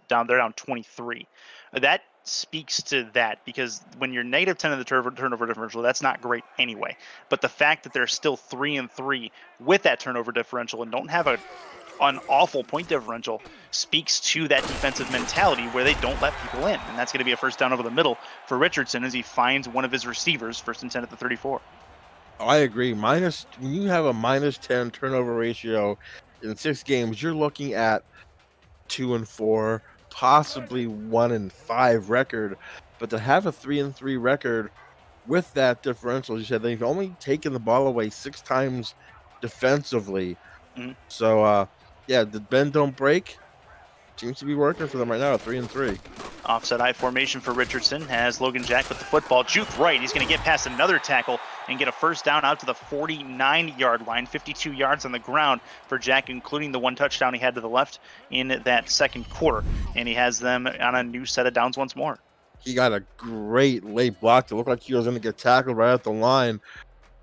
down 23. That speaks to that, because when you're -10 in the turnover differential, that's not great anyway. But the fact that they're still 3-3 with that turnover differential and don't have an awful point differential speaks to that defensive mentality where they don't let people in. And that's going to be a first down over the middle for Richardson as he finds one of his receivers, 1st and 10 at the 34. I agree. When you have a -10 turnover ratio in 6 games, you're looking at 2-4, possibly 1-5 record. But to have a 3-3 record with that differential, you said they've only taken the ball away 6 times defensively. So, the bend don't break seems to be working for them right now, 3-3. Offset I formation for Richardson has Logan Jack with the football. Juke right. He's going to get past another tackle and get a first down out to the 49-yard line. 52 yards on the ground for Jack, including the one touchdown he had to the left in that second quarter. And he has them on a new set of downs once more. He got a great late block. It looked like he was going to get tackled right at the line,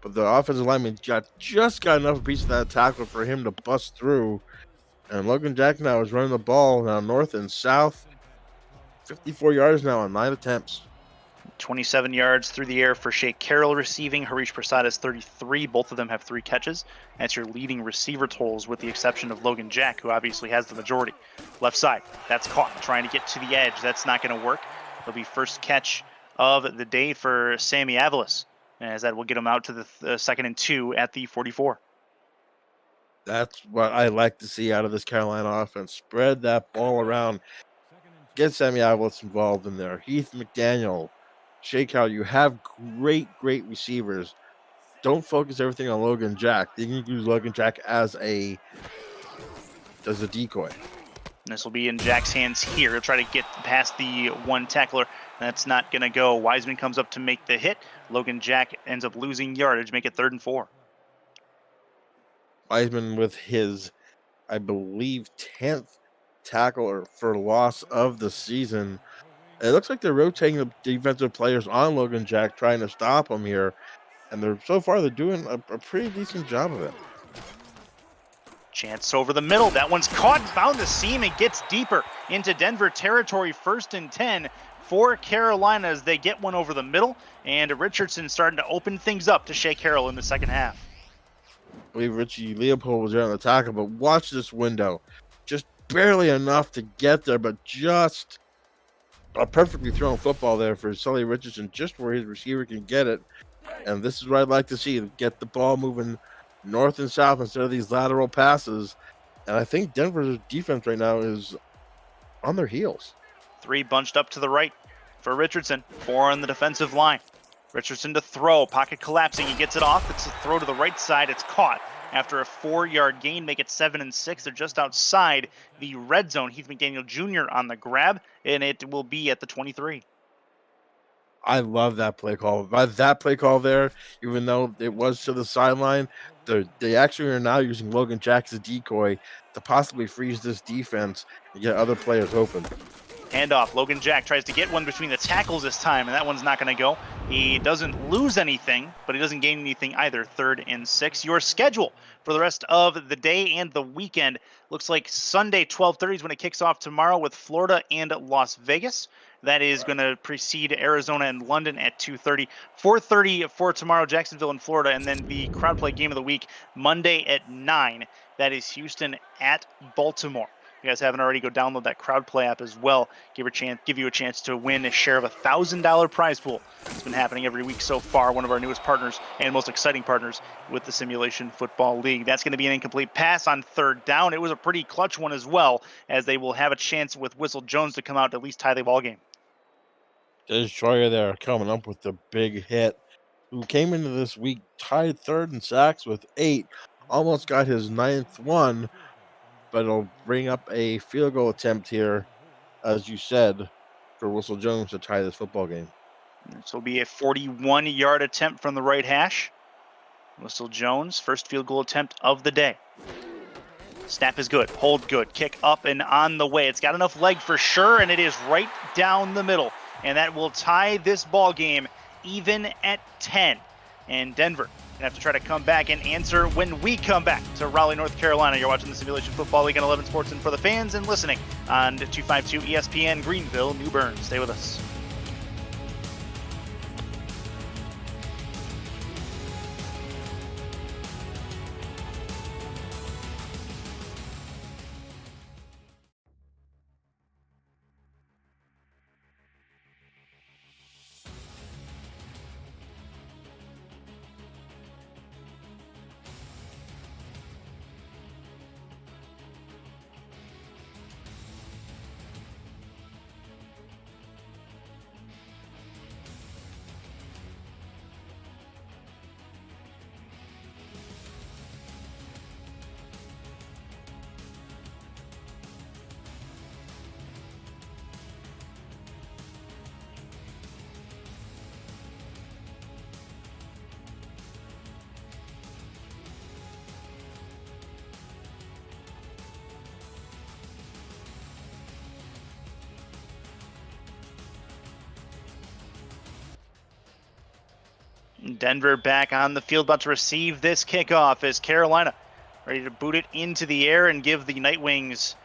but the offensive lineman just got enough piece of that tackle for him to bust through. And Logan Jack now is running the ball now north and south. 54 yards now on 9 attempts. 27 yards through the air for Shea Carroll receiving. Harish Prasad has 33. Both of them have 3 catches. That's your leading receiver totals, with the exception of Logan Jack, who obviously has the majority. Left side, that's caught. Trying to get to the edge. That's not going to work. It'll be first catch of the day for Sammy Avalos, as that will get him out to the 2nd and 2 at the 44. That's what I like to see out of this Carolina offense. Spread that ball around. Get Sammy Avalos involved in there. Heath McDaniel, Shea Carroll, you have great receivers. Don't focus everything on Logan Jack. You can use Logan Jack as a decoy. This will be in Jack's hands here. He'll try to get past the one tackler. That's not going to go. Wiseman comes up to make the hit. Logan Jack ends up losing yardage, make it 3rd and 4. Wiseman with his, I believe, 10th tackle for loss of the season. It looks like they're rotating the defensive players on Logan Jack, trying to stop him here. And they're doing a pretty decent job of it. Chance over the middle. That one's caught, found the seam, and gets deeper into Denver territory. 1st and 10 for Carolina as they get one over the middle. And Richardson starting to open things up to Shea Carroll in the second half. I believe Richie Leopold was there on the tackle, but watch this window. Just barely enough to get there, but just a perfectly thrown football there for Sully Richardson, just where his receiver can get it. And this is what I'd like to see, get the ball moving north and south instead of these lateral passes. And I think Denver's defense right now is on their heels. 3 bunched up to the right for Richardson. 4 on the defensive line. Richardson to throw, pocket collapsing, he gets it off. It's a throw to the right side, it's caught. After a 4-yard gain, make it 7-6. They're just outside the red zone. Heath McDaniel Jr. on the grab, and it will be at the 23. I love that play call. That play call there, even though it was to the sideline, they actually are now using Logan Jack as a decoy to possibly freeze this defense and get other players open. Handoff. Logan Jack tries to get one between the tackles this time, and that one's not going to go. He doesn't lose anything, but he doesn't gain anything either. 3rd and 6. Your schedule for the rest of the day and the weekend looks like Sunday 12:30 is when it kicks off tomorrow with Florida and Las Vegas. That is going to precede Arizona and London at 2:30. 4:30 for tomorrow, Jacksonville and Florida, and then the crowd play game of the week Monday at 9. That is Houston at Baltimore. If you guys haven't already, go download that crowd play app as well. Give you a chance to win a share of a $1,000 prize pool. It's been happening every week so far. One of our newest partners and most exciting partners with the Simulation Football League. That's going to be an incomplete pass on 3rd down. It was a pretty clutch one as well, as they will have a chance with Whistle Jones to come out to at least tie the ball game. Destroyer there coming up with the big hit, who came into this week tied 3rd in sacks with 8, almost got his 9th one, but it'll bring up a field goal attempt here, as you said, for Whistle Jones to tie this football game. This will be a 41-yard attempt from the right hash. Whistle Jones, first field goal attempt of the day. Snap is good, hold good, kick up and on the way. It's got enough leg for sure, and it is right down the middle. And that will tie this ball game even at 10. And Denver gonna have to try to come back and answer when we come back to Raleigh, North Carolina. You're watching the Simulation Football League on 11 Sports and for the fans, and listening on 252 ESPN Greenville, New Bern. Stay with us. Denver back on the field, about to receive this kickoff as Carolina ready to boot it into the air and give the Nightwings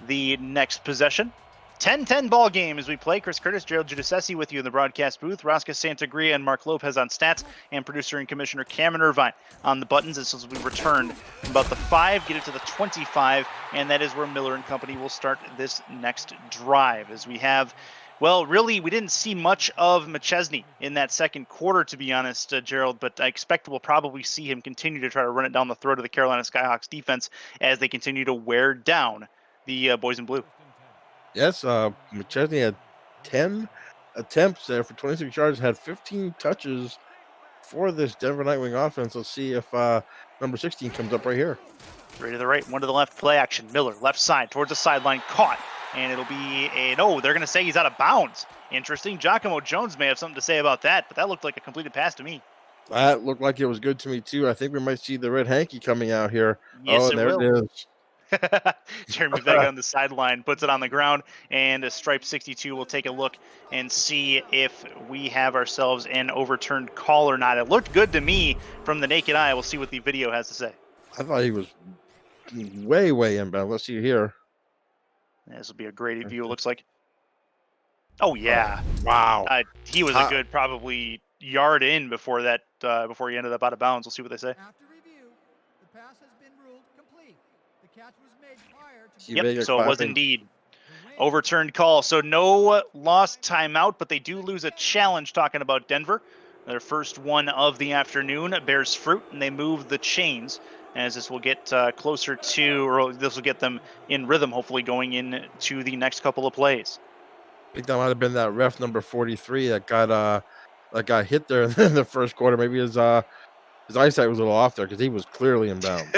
the next possession. 10-10 ball game as we play. Chris Curtis, Gerald Giudice with you in the broadcast booth. Raska Santagria and Mark Lopez on stats, and producer and commissioner Cameron Irvine on the buttons. This is we returned from about the 5, get it to the 25, and that is where Miller and company will start this next drive. As we have, well, really, we didn't see much of McChesney in that second quarter, to be honest, Gerald, but I expect we'll probably see him continue to try to run it down the throat of the Carolina Skyhawks defense as they continue to wear down the boys in blue. Yes, McChesney had 10 attempts there for 26 yards, had 15 touches for this Denver Nightwing offense. Let's see if number 16 comes up right here. 3 to the right, 1 to the left, play action. Miller, left side, towards the sideline, caught. And it'll be a, no, they're going to say he's out of bounds. Interesting. Giacomo Jones may have something to say about that, but that looked like a completed pass to me. That looked like it was good to me, too. I think we might see the red hanky coming out here. Yes, and there it is. Jeremy Vega on the sideline puts it on the ground, and Stripe 62 will take a look and see if we have ourselves an overturned call or not. It looked good to me from the naked eye. We'll see what the video has to say. I thought he was way inbound. Let's see here. This will be a great view, it looks like. Oh, yeah. Wow. He was a good probably yard in before that, before he ended up out of bounds. We'll see what they say. After review, the pass has been ruled complete. The catch was made prior to... Yep, so it was indeed overturned call. So no lost timeout, but they do lose a challenge, talking about Denver. Their first one of the afternoon bears fruit, and they move the chains as this will get closer to, or this will get them in rhythm, hopefully going into the next couple of plays. I think that might have been that ref number 43 that got that got hit there in the first quarter. Maybe his eyesight was a little off there because he was clearly in bounds.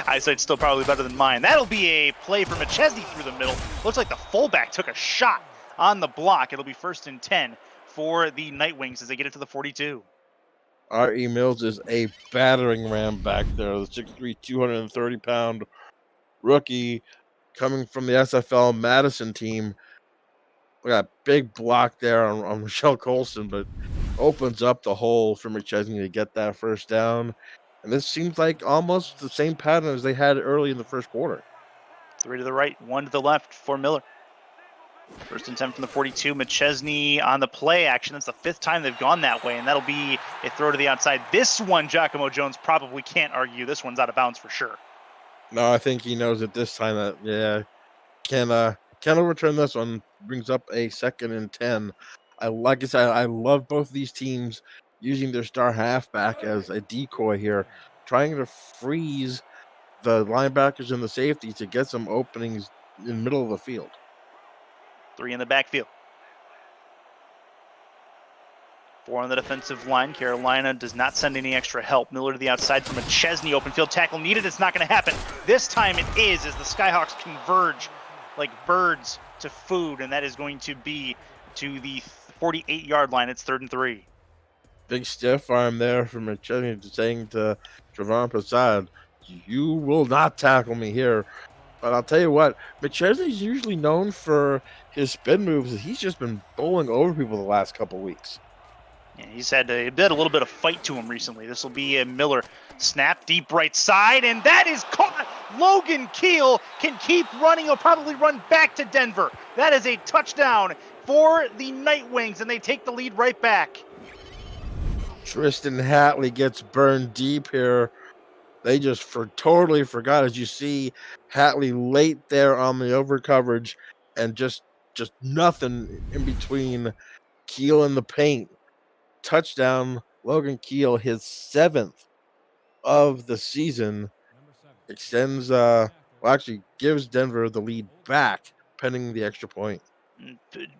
Eyesight's still probably better than mine. That'll be a play for McChesney through the middle. Looks like the fullback took a shot on the block. It'll be 1st and 10 for the Nightwings as they get it to the 42. R.E. Mills is a battering ram back there. The 6'3", 230-pound rookie coming from the SFL Madison team. We got a big block there on Michelle Colson, but opens up the hole for McChesney to get that first down. And this seems like almost the same pattern as they had early in the first quarter. 3 to the right, 1 to the left for Miller. 1st and 10 from the 42. McChesney on the play action. That's the 5th time they've gone that way, and that'll be a throw to the outside. This one, Giacomo Jones probably can't argue. This one's out of bounds for sure. No, I think he knows at this time that, can overturn this one. Brings up a 2nd and 10. Like I said, I love both of these teams using their star halfback as a decoy here, trying to freeze the linebackers and the safety to get some openings in the middle of the field. 3 in the backfield. 4 on the defensive line. Carolina does not send any extra help. Miller to the outside from McChesney. Open field tackle needed. It's not going to happen. This time it is, as the Skyhawks converge like birds to food, and that is going to be to the 48-yard line. It's 3rd and 3. Big stiff arm there from McChesney saying to Javon Prasad, "You will not tackle me here." But I'll tell you what, McChesney's usually known for his spin moves. He's just been bowling over people the last couple weeks. Yeah, he's had a little bit of fight to him recently. This will be a Miller snap deep right side, and that is caught. Logan Keel can keep running. He'll probably run back to Denver. That is a touchdown for the Nightwings, and they take the lead right back. Tristan Hatley gets burned deep here. They just totally forgot, as you see Hatley late there on the over coverage, and just nothing in between Keel and the paint. Touchdown, Logan Keel, his 7th of the season, extends, actually gives Denver the lead back, pending the extra point.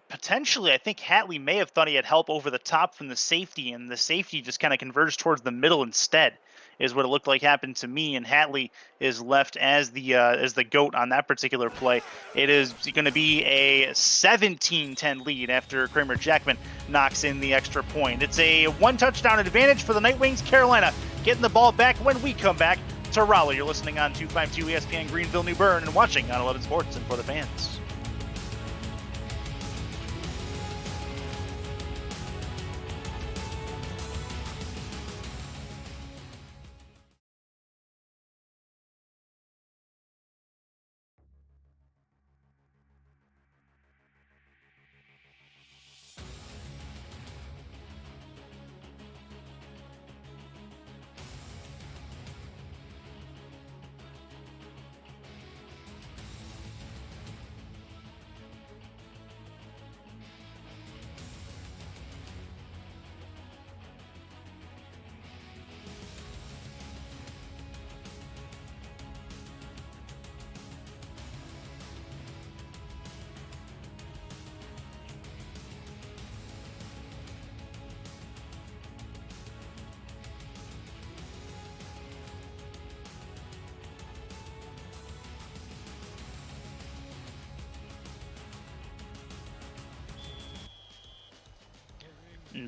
Potentially, I think Hatley may have thought he had help over the top from the safety, and the safety just kind of converged towards the middle instead, is what it looked like happened to me. And Hatley is left as the GOAT on that particular play. It is going to be a 17-10 lead after Kramer Jackman knocks in the extra point. It's a 1 touchdown advantage for the Nightwings. Carolina getting the ball back when we come back to Raleigh. You're listening on 252 ESPN Greenville, New Bern, and watching on 11 Sports and For the Fans.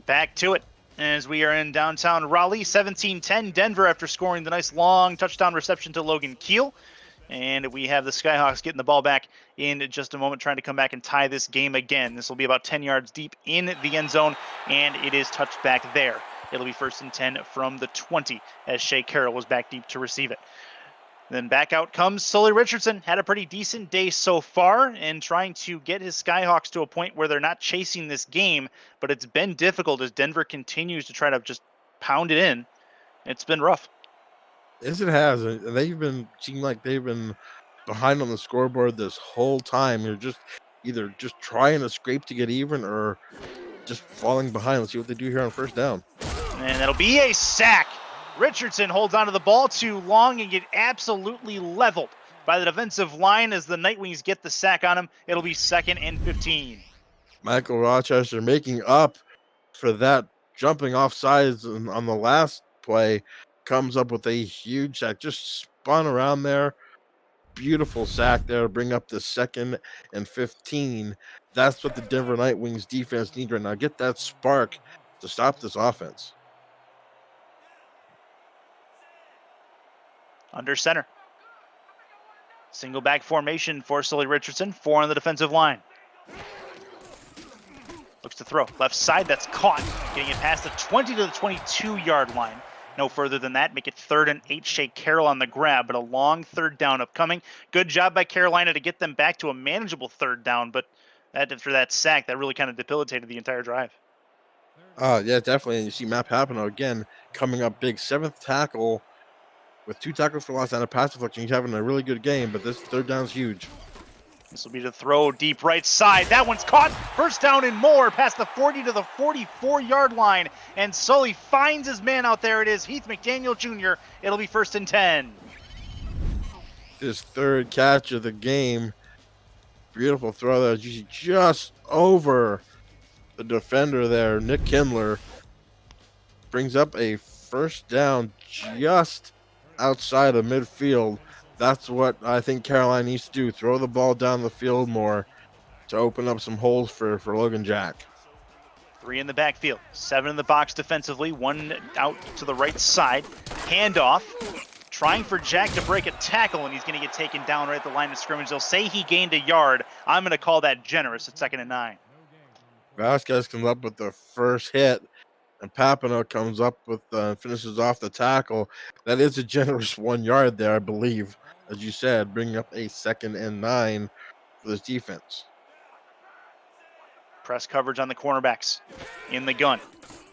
Back to it as we are in downtown Raleigh. 17-10 Denver after scoring the nice long touchdown reception to Logan Keel. And we have the Skyhawks getting the ball back in just a moment, trying to come back and tie this game again. This will be about 10 yards deep in the end zone, and it is touched back there. It'll be 1st and 10 from the 20 as Shea Carroll was back deep to receive it. Then back out comes Sully Richardson. Had a pretty decent day so far and trying to get his Skyhawks to a point where they're not chasing this game, but it's been difficult as Denver continues to try to just pound it in. It's been rough. Yes, it has. Seem like they've been behind on the scoreboard this whole time. You're just either just trying to scrape to get even or just falling behind. Let's see what they do here on 1st down. And that'll be a sack. Richardson holds onto the ball too long and get absolutely leveled by the defensive line as the Nightwings get the sack on him. It'll be 2nd and 15. Michael Rochester making up for that jumping off sides on the last play, comes up with a huge sack, just spun around there. Beautiful sack there to bring up the 2nd and 15. That's what the Denver Nightwings defense need right now. Get that spark to stop this offense. Under center. Single back formation for Sully Richardson. 4 on the defensive line. Looks to throw. Left side, that's caught. Getting it past the 20 to the 22-yard line. No further than that. Make it 3rd and 8. Shea Carroll on the grab, but a long 3rd down upcoming. Good job by Carolina to get them back to a manageable 3rd down, but after that sack, that really kind of debilitated the entire drive. Yeah, definitely. And you see Matt Papineau again coming up big. 7th tackle with 2 tackles for loss and a pass deflection. He's having a really good game, but this 3rd down is huge. This will be the throw deep right side. That one's caught. 1st down and more past the 40 to the 44-yard line. And Sully finds his man out there. It is Heath McDaniel Jr. It'll be 1st and 10. His 3rd catch of the game. Beautiful throw there. Just over the defender there. Nick Kindler brings up a 1st down just outside of midfield. That's what I think Carolina needs to do. Throw the ball down the field more to open up some holes for Logan Jack. 3 in the backfield, 7 in the box defensively, 1 out to the right side. Handoff, trying for Jack to break a tackle, and he's going to get taken down right at the line of scrimmage. They'll say he gained a yard. I'm going to call that generous at 2nd and 9. Vasquez comes up with the 1st hit, and Papineau comes up with finishes off the tackle. That is a generous 1 yard there, I believe, as you said, bringing up a 2nd and 9 for this defense. Press coverage on the cornerbacks. In the gun.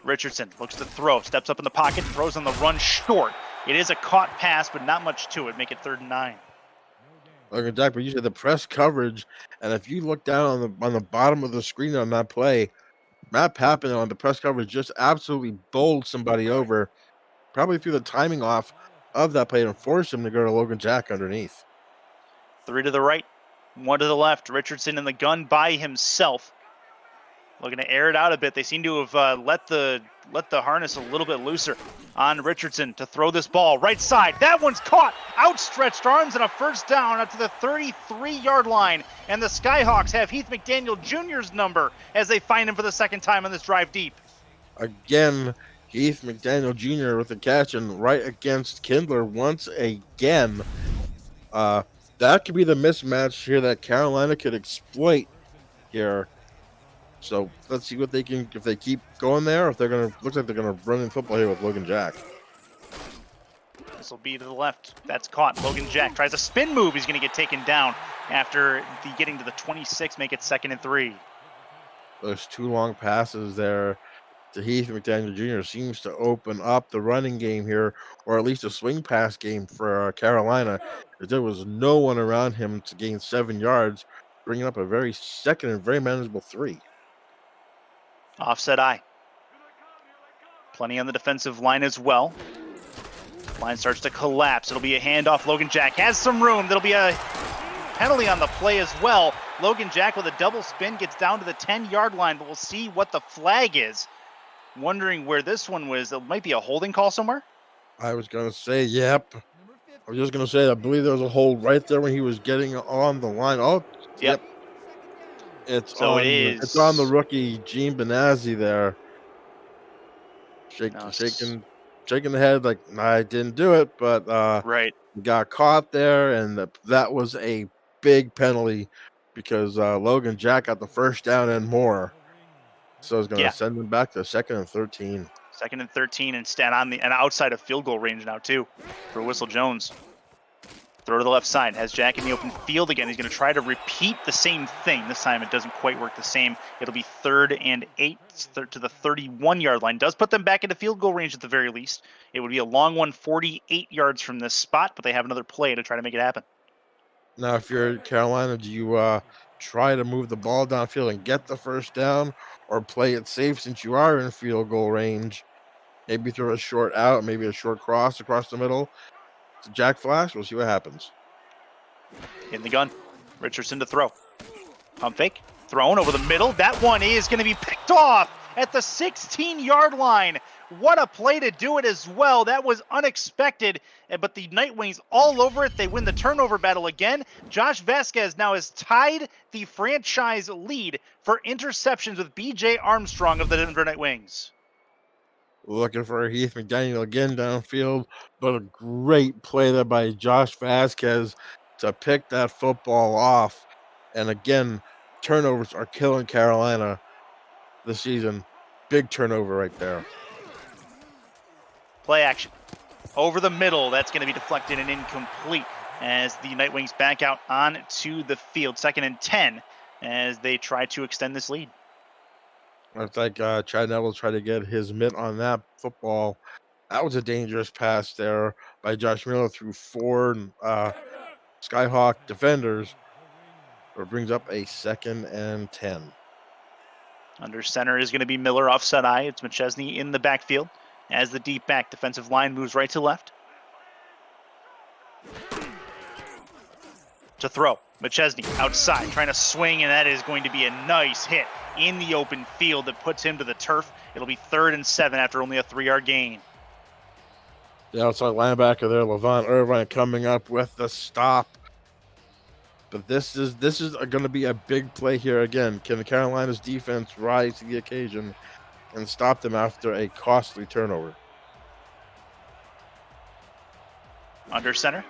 Richardson looks to throw, steps up in the pocket, throws on the run short. It is a caught pass, but not much to it. Make it 3rd and 9. Logan Jack, but you said the press coverage, and if you look down on the bottom of the screen on that play, Matt Papineau on the press coverage just absolutely bowled somebody over, probably threw the timing off of that play and forced him to go to Logan Jack underneath. 3 to the right, 1 to the left. Richardson in the gun by himself. Looking to air it out a bit. They seem to have let the harness a little bit looser on Richardson to throw this ball right side. That one's caught. Outstretched arms and a 1st down up to the 33-yard line. And the Skyhawks have Heath McDaniel Jr.'s number as they find him for the 2nd time on this drive deep. Again, Heath McDaniel Jr. with the catch and right against Kindler once again. That could be the mismatch here that Carolina could exploit here. So let's see what they can, if they keep going there, if they're going to, looks like they're going to run in football here with Logan Jack. This will be to the left. That's caught. Logan Jack tries a spin move. He's going to get taken down after getting to the 26, make it 2nd and 3. Those 2 long passes there to Heath McDaniel Jr. seems to open up the running game here, or at least a swing pass game for Carolina. There was no one around him to gain 7 yards, bringing up a very 2nd and very manageable 3. Offset eye. Plenty on the defensive line as well. Line starts to collapse. It'll be a handoff. Logan Jack has some room. There'll be a penalty on the play as well. Logan Jack with a double spin gets down to the 10-yard line, but we'll see what the flag is. Wondering where this one was. It might be a holding call somewhere. I was going to say, yep. I was just going to say, I believe there was a hold right there when he was getting on the line. Oh, yep. It's on the rookie Gene Benazzi there. Shaking the head like, I didn't do it, but right. Got caught there, and that was a big penalty because Logan Jack got the 1st down and more. So it's going to send him back to 2nd and 13. 2nd and 13 instead and outside of field goal range now too for Whistle Jones. Throw to the left side, has Jack in the open field again. He's going to try to repeat the same thing. This time it doesn't quite work the same. It'll be 3rd and 8 to the 31-yard line. Does put them back into field goal range at the very least. It would be a long one, 48 yards from this spot, but they have another play to try to make it happen. Now, if you're Carolina, do you try to move the ball downfield and get the 1st down, or play it safe since you are in field goal range? Maybe throw a short out, maybe a short cross across the middle to Jack Flash. We'll see what happens. In the gun, Richardson to throw. Pump fake, thrown over the middle. That one is going to be picked off at the 16-yard line. What a play to do it as well. That was unexpected, but the Night Wings all over it. They win the turnover battle again. Josh Vasquez now has tied the franchise lead for interceptions with B.J. Armstrong of the Denver Night Wings. Looking for Heath McDaniel again downfield, but a great play there by Josh Vasquez to pick that football off. And again, turnovers are killing Carolina this season. Big turnover right there. Play action. Over the middle. That's going to be deflected and incomplete as the Night Wings back out onto the field. 2nd and 10 as they try to extend this lead. Looks like Chad Neville tried to get his mitt on that football. That was a dangerous pass there by Josh Miller through 4 Skyhawk defenders. It brings up a 2nd and 10. Under center is going to be Miller, offset eye. It's McChesney in the backfield as the deep back defensive line moves right to left. To throw. McChesney outside trying to swing, and that is going to be a nice hit in the open field that puts him to the turf. It'll be 3rd and 7 after only a 3-yard gain. The outside linebacker there, Levon Irvine, coming up with the stop. But this is going to be a big play here again. Can Carolina's defense rise to the occasion and stop them after a costly turnover? Under center.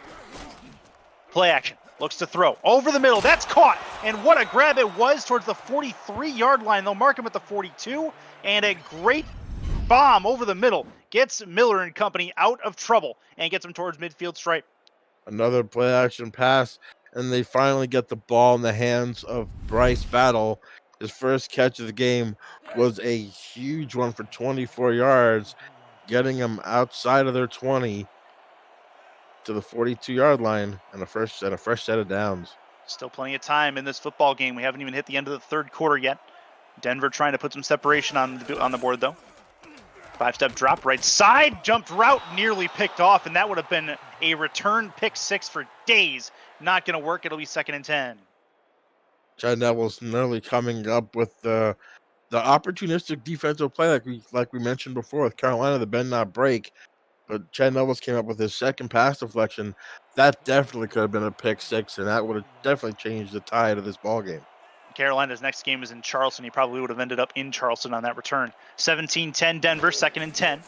Play action. Looks to throw. Over the middle. That's caught. And what a grab it was towards the 43-yard line. They'll mark him at the 42. And a great bomb over the middle gets Miller and company out of trouble and gets them towards midfield stripe. Another play action pass, and they finally get the ball in the hands of Bryce Battle. His first catch of the game was a huge one for 24 yards, getting him outside of their 20 to the 42-yard line and a fresh set of downs. Still plenty of time in this football game. We haven't even hit the end of the 3rd quarter yet. Denver trying to put some separation on the board, though. 5-step drop, right side, jumped route, nearly picked off, and that would have been a return pick 6 for days. Not going to work. It'll be 2nd and 10. Chad Neville's nearly coming up with the opportunistic defensive play like we mentioned before with Carolina, the bend not break. But Chad Neville's came up with his second pass deflection. That definitely could have been a pick 6, and that would have definitely changed the tide of this ball game. Carolina's next game is in Charleston. He probably would have ended up in Charleston on that return. 17-10 Denver, 2nd and 10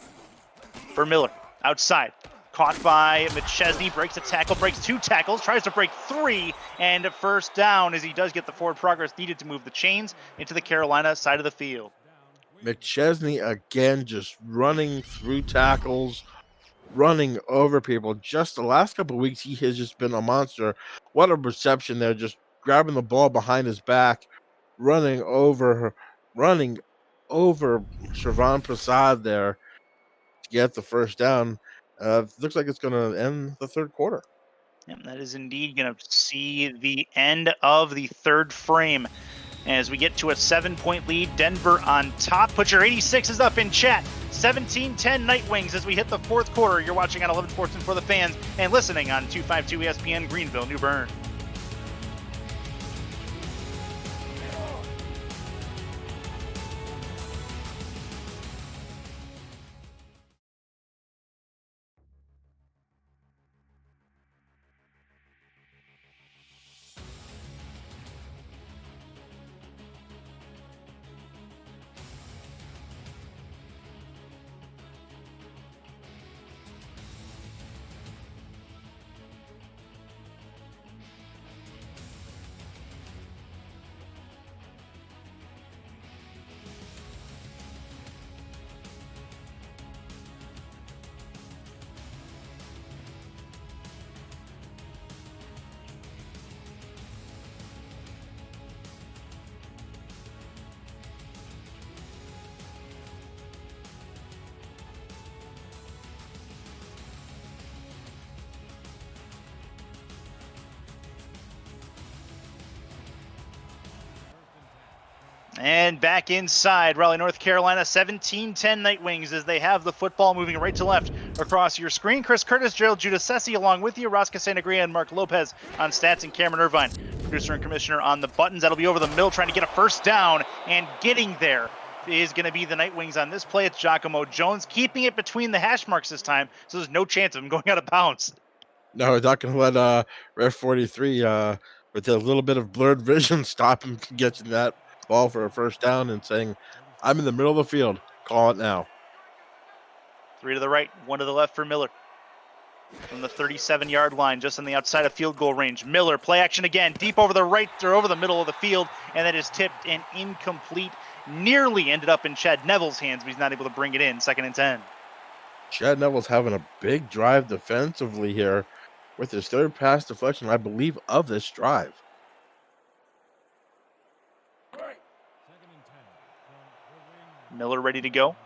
for Miller. Outside. Caught by McChesney, breaks a tackle, breaks 2 tackles, tries to break 3, and a 1st down as he does get the forward progress needed to move the chains into the Carolina side of the field. McChesney again just running through tackles, running over people. Just the last couple of weeks, he has just been a monster. What a reception there, just grabbing the ball behind his back, running over Shervan Prasad there to get the 1st down. Looks like it's going to end the 3rd quarter. And that is indeed going to see the end of the 3rd frame as we get to a 7-point lead. Denver on top. Put your 86s up in chat. 17-10 Night Wings as we hit the 4th quarter. You're watching on 11 Sports and for the fans and listening on 252 ESPN Greenville, New Bern. And back inside Raleigh, North Carolina, 17-10 Night Wings as they have the football moving right to left across your screen. Chris Curtis, Gerald Giudice along with you, Rosca Santagria and Mark Lopez on stats, and Cameron Irvine, producer and commissioner, on the buttons. That'll be over the middle trying to get a 1st down and getting there is going to be the Night Wings on this play. It's Giacomo Jones keeping it between the hash marks this time, so there's no chance of him going out of bounds. No, not going to let Ref 43 with a little bit of blurred vision stop him from getting that ball for a first down and saying, I'm in the middle of the field. Call it now. 3 to the right, 1 to the left for Miller. From the 37-yard line, just on the outside of field goal range. Miller, play action again, deep over the right or over the middle of the field, and that is tipped and incomplete. Nearly ended up in Chad Neville's hands, but he's not able to bring it in. 2nd and 10. Chad Neville's having a big drive defensively here with his third pass deflection, I believe, of this drive. Miller ready to go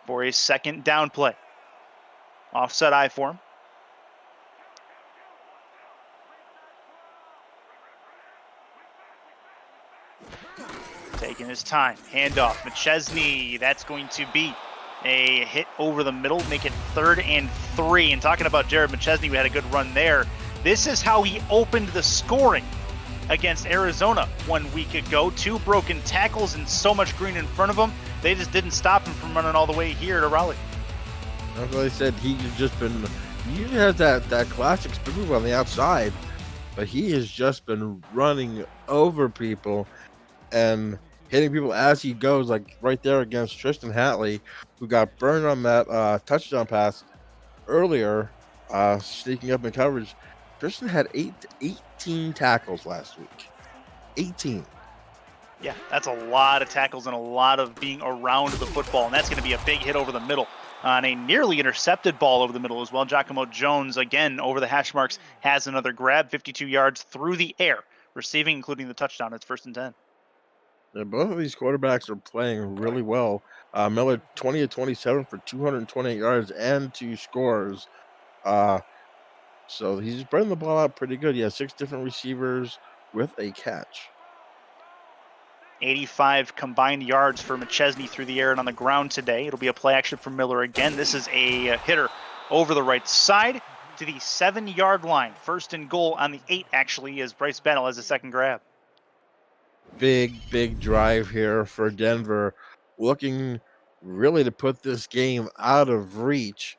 for a 2nd down play. Offset eye for him. Taking his time. Handoff. McChesney. That's going to be a hit over the middle. Make it 3rd and 3. And talking about Jared McChesney, we had a good run there. This is how he opened the scoring against Arizona 1 week ago. 2 broken tackles and so much green in front of him. They just didn't stop him from running all the way here to Raleigh. That's what I said. He has that classic spin move on the outside, but he has just been running over people and hitting people as he goes, like right there against Tristan Hatley, who got burned on that touchdown pass earlier, sneaking up in coverage. Tristan had 18 tackles last week. 18. Yeah, that's a lot of tackles and a lot of being around the football, and that's going to be a big hit over the middle on a nearly intercepted ball over the middle as well. Giacomo Jones, again, over the hash marks, has another grab, 52 yards through the air, receiving, including the touchdown. It's 1st and 10. Yeah, both of these quarterbacks are playing really well. Miller, 20 of 27 for 228 yards and 2 scores. So he's spreading the ball out pretty good. He has 6 different receivers with a catch. 85 combined yards for McChesney through the air and on the ground today. It'll be a play action for Miller again. This is a hitter over the right side to the 7-yard line. 1st and goal on the 8, actually, as Bryce Bennell has a 2nd grab. Big drive here for Denver, looking really to put this game out of reach.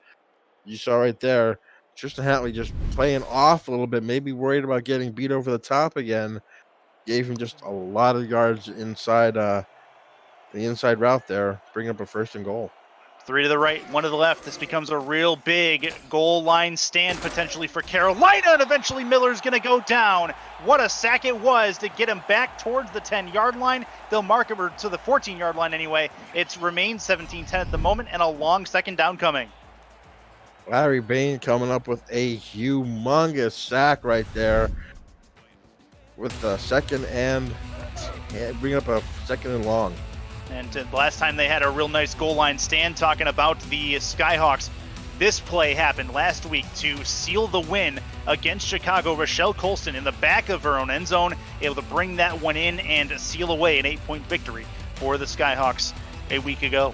You saw right there, Tristan Hatley just playing off a little bit, maybe worried about getting beat over the top again. Gave him just a lot of yards inside the inside route there, bring up a 1st and goal. 3 to the right, 1 to the left. This becomes a real big goal line stand potentially for Carolina, and eventually Miller's going to go down. What a sack it was to get him back towards the 10-yard line. They'll mark it to the 14-yard line anyway. It remains 17-10 at the moment, and a long 2nd down coming. Larry Bain coming up with a humongous sack right there with the 2nd and bring up a 2nd and long. And the last time they had a real nice goal line stand, talking about the Skyhawks, this play happened last week to seal the win against Chicago. Rochelle Colston in the back of her own end zone, able to bring that one in and seal away an 8-point victory for the Skyhawks a week ago.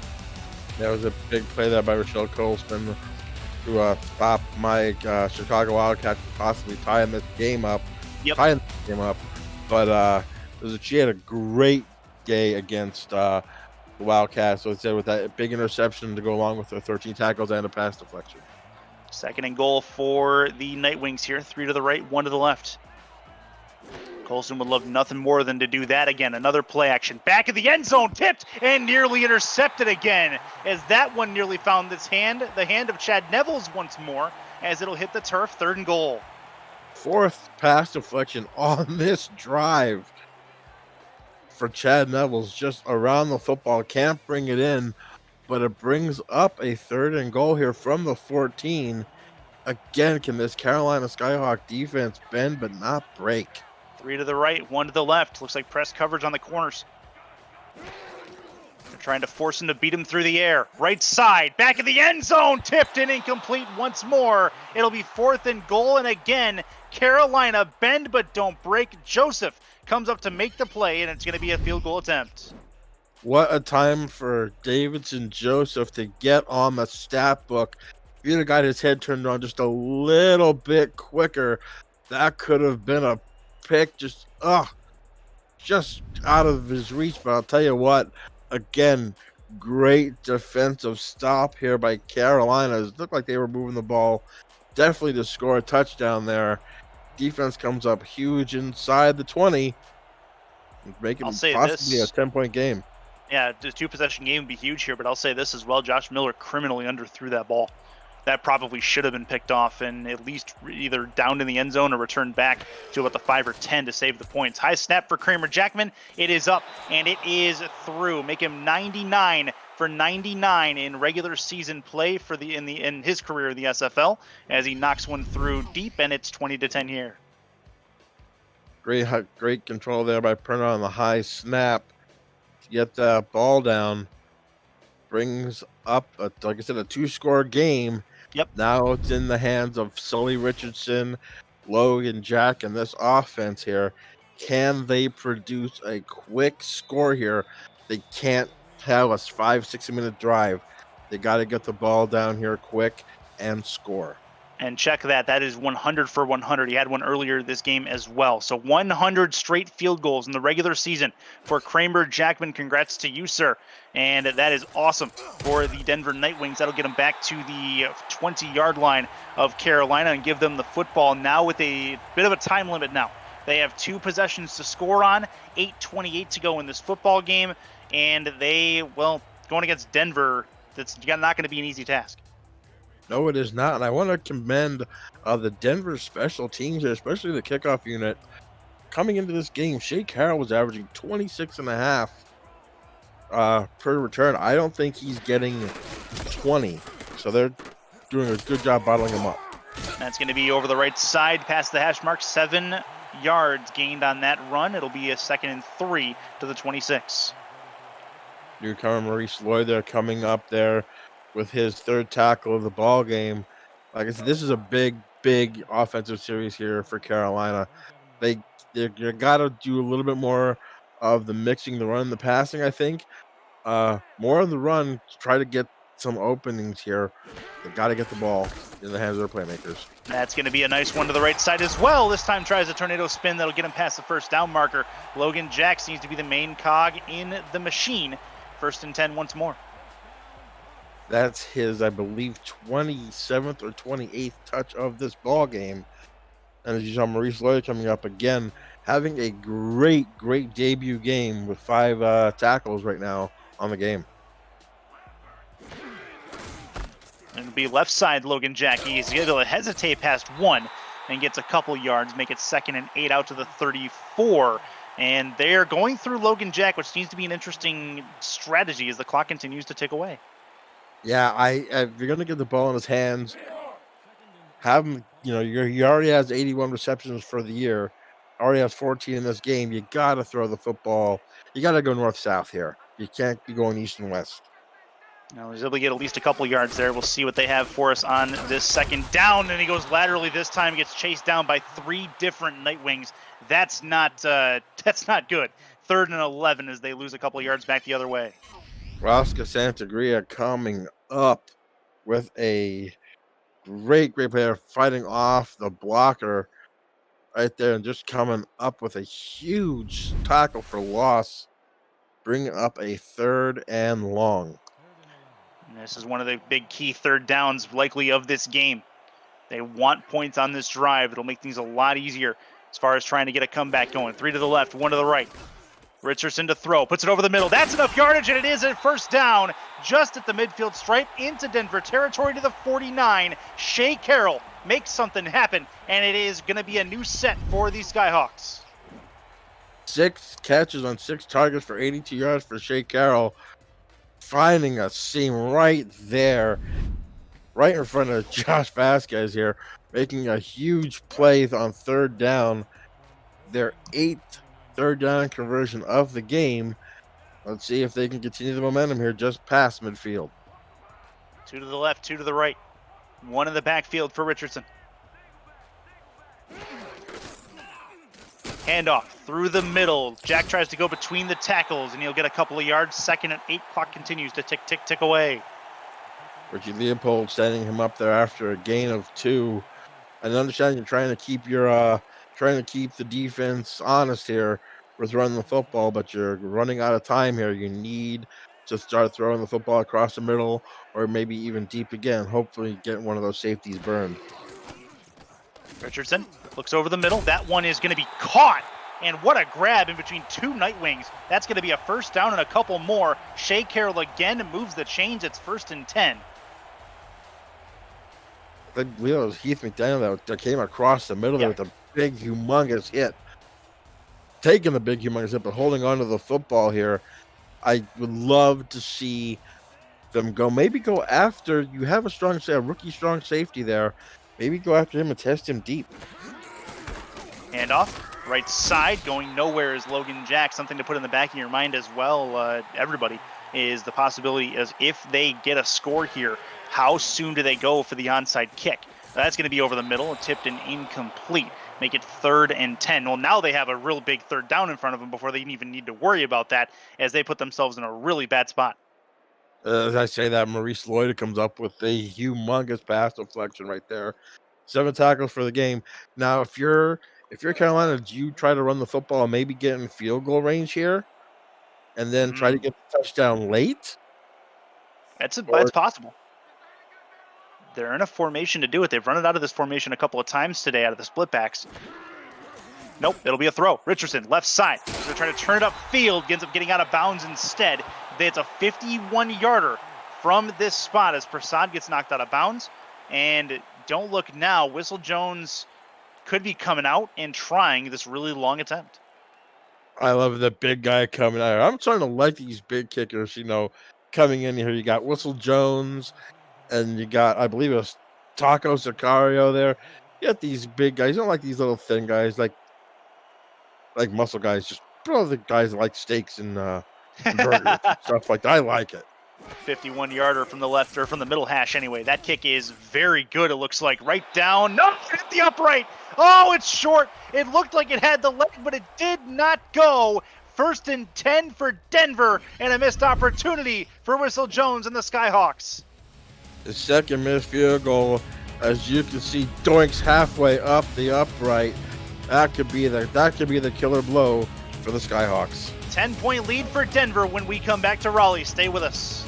That was a big play there by Rochelle Colston to stop my Chicago Wildcats from possibly tying this game up. But she had a great day against the Wildcats. So instead, with that big interception to go along with the 13 tackles and a pass deflection. 2nd and goal for the Night Wings here. 3 to the right, 1 to the left. Colston would love nothing more than to do that again. Another play action. Back of the end zone, tipped and nearly intercepted again, as that one nearly found the hand of Chad Neville's once more, as it'll hit the turf. 3rd and goal. 4th pass deflection on this drive for Chad Neville's, just around the football. Can't bring it in, but it brings up a 3rd and goal here from the 14. Again, can this Carolina Skyhawk defense bend but not break? 3 to the right, 1 to the left. Looks like press coverage on the corners. They're trying to force him to beat him through the air. Right side, back of the end zone, tipped and incomplete once more. It'll be 4th and goal, and again, Carolina bend but don't break. Joseph comes up to make the play, and it's going to be a field goal attempt. What a time for Davidson Joseph to get on the stat book. If he'd have got his head turned on just a little bit quicker, that could have been a pick, just out of his reach. But I'll tell you what, Again, great defensive stop here by Carolina. It looked like they were moving the ball definitely to score a touchdown there. Defense comes up huge inside the 20, I'll making say possibly a this. 10-point game. Yeah, the 2-possession game would be huge here, but I'll say this as well. Josh Miller criminally underthrew that ball. That probably should have been picked off and at least either down in the end zone or returned back to about the 5 or 10 to save the points. High snap for Kramer Jackman. It is up and it is through. Make him 99 for 99 in regular season play for in his career in the SFL as he knocks one through deep, and it's 20-10 here. Great control there by Perna on the high snap to get that ball down. Brings up, like I said, a 2-score game. Yep. Now it's in the hands of Sully Richardson, Logan Jack, and this offense here. Can they produce a quick score here? They can't have a 5-6 minute drive. They got to get the ball down here quick and score. And check that. That is 100 for 100. He had one earlier this game as well. So 100 straight field goals in the regular season for Kramer Jackman. Congrats to you, sir. And that is awesome for the Denver Nightwings. That'll get them back to the 20-yard line of Carolina and give them the football now with a bit of a time limit now. They have 2 possessions to score on, 8:28 to go in this football game. And going against Denver, that's not going to be an easy task. No, it is not. And I want to commend the Denver special teams, especially the kickoff unit. Coming into this game, Shea Carroll was averaging 26.5 per return. I don't think he's getting 20. So they're doing a good job bottling him up. That's going to be over the right side past the hash mark. 7 yards gained on that run. It'll be a 2nd and 3 to the 26. Newcomer Maurice Lloyd there coming up there with his 3rd tackle of the ball game. Like I said, this is a big offensive series here for Carolina. They got to do a little bit more of the mixing the run and the passing, I think. More of the run to try to get some openings here. They got to get the ball in the hands of their playmakers. That's going to be a nice one to the right side as well. This time tries a tornado spin that'll get him past the first down marker. Logan Jack seems to be the main cog in the machine. 1st and 10 once more. That's his, I believe, 27th or 28th touch of this ball game. And as you saw, Maurice Lloyd coming up again, having a great debut game with 5 tackles right now on the game. It'll be left side Logan Jack. He's able to hesitate past 1 and gets a couple yards, make it 2nd and 8 out to the 34. And they're going through Logan Jack, which seems to be an interesting strategy as the clock continues to tick away. Yeah, if you're going to get the ball in his hands, have him, he already has 81 receptions for the year, already has 14 in this game. You got to throw the football. You got to go north-south here. You can't be going east and west. Now he's able to get at least a couple yards there. We'll see what they have for us on this 2nd down. And he goes laterally this time, gets chased down by 3 different Nightwings. That's not good. 3rd and 11 as they lose a couple yards back the other way. Rosca Santagria coming up with a great player, fighting off the blocker right there and just coming up with a huge tackle for loss, bringing up a 3rd and long. And this is one of the big key 3rd downs likely of this game. They want points on this drive. It'll make things a lot easier as far as trying to get a comeback going. 3 to the left, 1 to the right. Richardson to throw, puts it over the middle. That's enough yardage, and it is a 1st down just at the midfield stripe into Denver territory to the 49. Shea Carroll makes something happen, and it is going to be a new set for the Skyhawks. 6 catches on 6 targets for 82 yards for Shea Carroll, finding a seam right there, right in front of Josh Vasquez here, making a huge play on 3rd down. Their 8th 3rd down conversion of the game. Let's see if they can continue the momentum here just past midfield. 2 to the left, 2 to the right. 1 in the backfield for Richardson. Handoff through the middle. Jack tries to go between the tackles, and he'll get a couple of yards. 2nd and 8. Clock continues to tick away. Richie Leopold setting him up there after a gain of 2. And understand you're trying to keep the defense honest here. with running the football, but you're running out of time here. You need to start throwing the football across the middle or maybe even deep again. Hopefully, get one of those safeties burned. Richardson looks over the middle. That one is going to be caught. And what a grab in between two Nightwings. That's going to be a first down and a couple more. Shea Carroll again moves the chains. It's 1st and 10. I believe it was Heath McDaniel that came across the middle there with a big, humongous hit. Taking the big, humongous hit, but holding on to the football here. I would love to see them maybe go after. You have a rookie strong safety there. Maybe go after him and test him deep. Handoff, right side, going nowhere is Logan Jack. Something to put in the back of your mind as well, everybody, is the possibility as if they get a score here, how soon do they go for the onside kick? That's going to be over the middle, tipped and incomplete. Make it 3rd and 10. Well, now they have a real big third down in front of them before they even need to worry about that, as they put themselves in a really bad spot. As I say that, Maurice Lloyd comes up with a humongous pass deflection right there. 7 tackles for the game. Now, if you're Carolina, do you try to run the football and maybe get in field goal range here, and then try to get the touchdown late? That's Or possible. They're in a formation to do it. They've run it out of this formation a couple of times today out of the split backs. Nope, it'll be a throw. Richardson, left side. They're trying to turn it upfield, ends up getting out of bounds instead. It's a 51-yarder from this spot as Prasad gets knocked out of bounds. And don't look now, Whistle Jones could be coming out and trying this really long attempt. I love the big guy coming out. I'm starting to like these big kickers, coming in here. You got Whistle Jones, and you got, I believe it was Taco Sicario there. You got these big guys. You don't like these little thin guys, like muscle guys. Just the guys that like steaks and burgers and stuff like that. I like it. 51-yarder from the left, or from the middle hash anyway. That kick is very good, it looks like. Right down. No, hit the upright. Oh, it's short. It looked like it had the leg, but it did not go. 1st and 10 for Denver, and a missed opportunity for Whistle Jones and the Skyhawks. The second missed field goal, as you can see, Doink's halfway up the upright. That could be the killer blow for the Skyhawks. 10-point lead for Denver when we come back to Raleigh. Stay with us.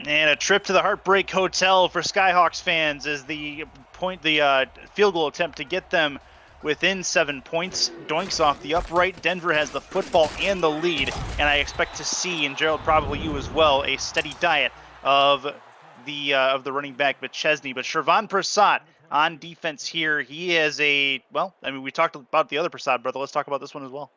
And a trip to the Heartbreak Hotel for Skyhawks fans as the field goal attempt to get them within 7 points. Doinks off the upright. Denver has the football and the lead, and I expect to see, and Gerald, probably you as well, a steady diet of the running back McChesney. But Shervon Prasad on defense here, he is we talked about the other Prasad brother. Let's talk about this one as well.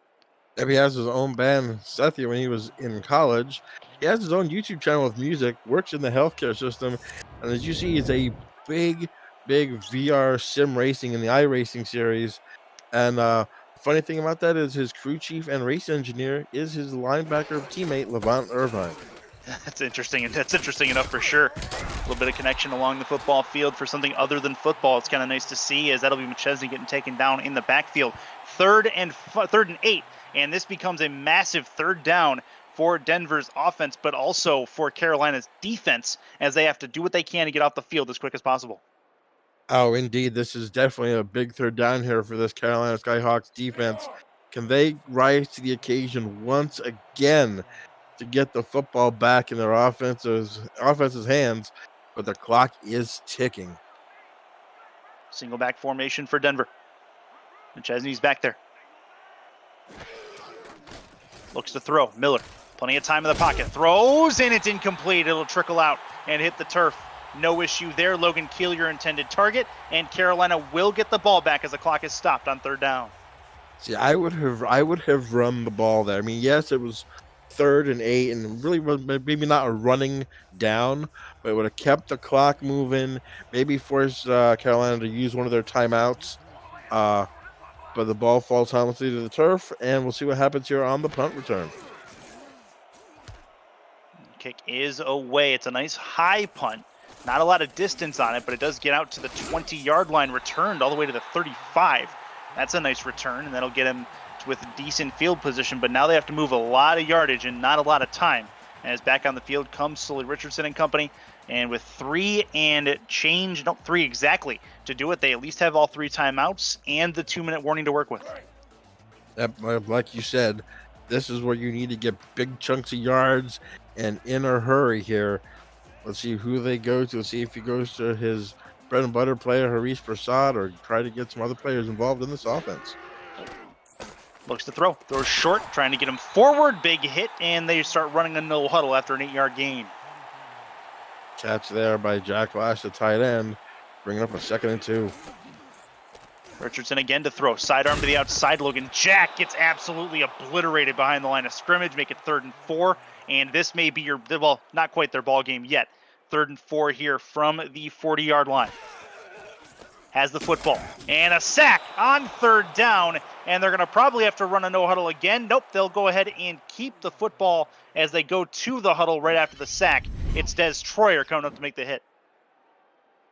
If he has his own band, Sethia, when he was in college, he has his own YouTube channel with music, works in the healthcare system, and as you see, he's a big VR sim racing in the iRacing series. And funny thing about that is his crew chief and race engineer is his linebacker teammate, Levant Irvine. That's interesting. That's interesting enough for sure. A little bit of connection along the football field for something other than football. It's kind of nice to see, as that'll be McChesney getting taken down in the backfield. 3rd and 8, and this becomes a massive 3rd down for Denver's offense, but also for Carolina's defense, as they have to do what they can to get off the field as quick as possible. Oh, indeed. This is definitely a big 3rd down here for this Carolina Skyhawks defense. Can they rise to the occasion once again to get the football back in their offense's hands? But the clock is ticking. Single back formation for Denver. McChesney's back there. Looks to throw. Miller, plenty of time in the pocket. Throws, and it's incomplete. It'll trickle out and hit the turf. No issue there. Logan Keel, your intended target, and Carolina will get the ball back as the clock is stopped on 3rd down. See, I would have run the ball there. I mean, yes, it was 3rd and 8, and really was maybe not a running down, but it would have kept the clock moving. Maybe forced Carolina to use one of their timeouts. But the ball falls harmlessly to the turf, and we'll see what happens here on the punt return. Kick is away. It's a nice high punt. Not a lot of distance on it, but it does get out to the 20-yard line, returned all the way to the 35. That's a nice return, and that'll get him with decent field position, but now they have to move a lot of yardage and not a lot of time. And as back on the field comes Sully Richardson and company, and with 3 exactly to do it, they at least have all 3 timeouts and the 2-minute warning to work with. Like you said, this is where you need to get big chunks of yards and in a hurry here. Let's see who they go to. Let's see if he goes to his bread and butter player, Haris Prasad, or try to get some other players involved in this offense. Looks to throw. Throws short, trying to get him forward. Big hit, and they start running a no huddle after an 8-yard gain. Catch there by Jack Lash, the tight end, bringing up a 2nd and 2. Richardson again to throw. Sidearm to the outside. Logan Jack gets absolutely obliterated behind the line of scrimmage. Make it 3rd and 4. And this may be your, well, not quite their ball game yet. 3rd and 4 here from the 40-yard line. Has the football. And a sack on 3rd down. And they're going to probably have to run a no huddle again. Nope, they'll go ahead and keep the football as they go to the huddle right after the sack. It's Des Troyer coming up to make the hit.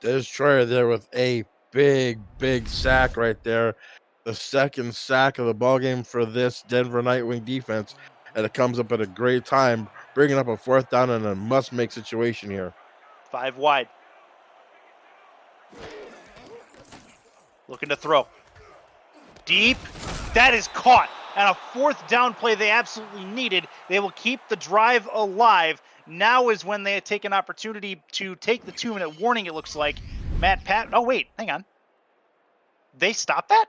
Des Troyer there with a big sack right there. The 2nd sack of the ball game for this Denver Nightwing defense. And it comes up at a great time, bringing up a 4th down in a must-make situation here. 5 wide. Looking to throw. Deep. That is caught. And a 4th down play they absolutely needed. They will keep the drive alive. Now is when they take an opportunity to take the 2-minute warning, it looks like. Oh, wait. Hang on. They stopped that?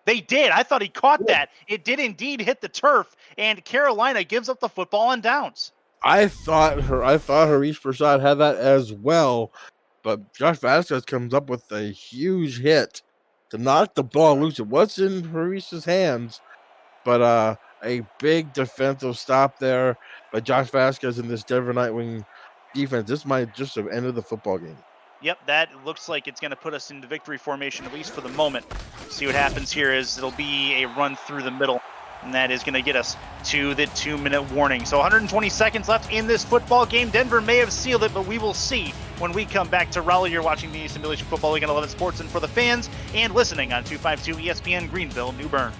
They did. I thought he caught that. It did indeed hit the turf, and Carolina gives up the football on downs. I thought Haris Prasad had that as well, but Josh Vasquez comes up with a huge hit to knock the ball loose. It was in Haris's hands, but a big defensive stop there by Josh Vasquez in this Denver Nightwing defense. This might just have ended the football game. Yep, that looks like it's going to put us into victory formation, at least for the moment. See what happens here is it'll be a run through the middle, and that is going to get us to the 2-minute warning. So 120 seconds left in this football game. Denver may have sealed it, but we will see when we come back to Raleigh. You're watching the Simulation Football League on 11 Sports and for the fans, and listening on 252 ESPN Greenville, New Bern.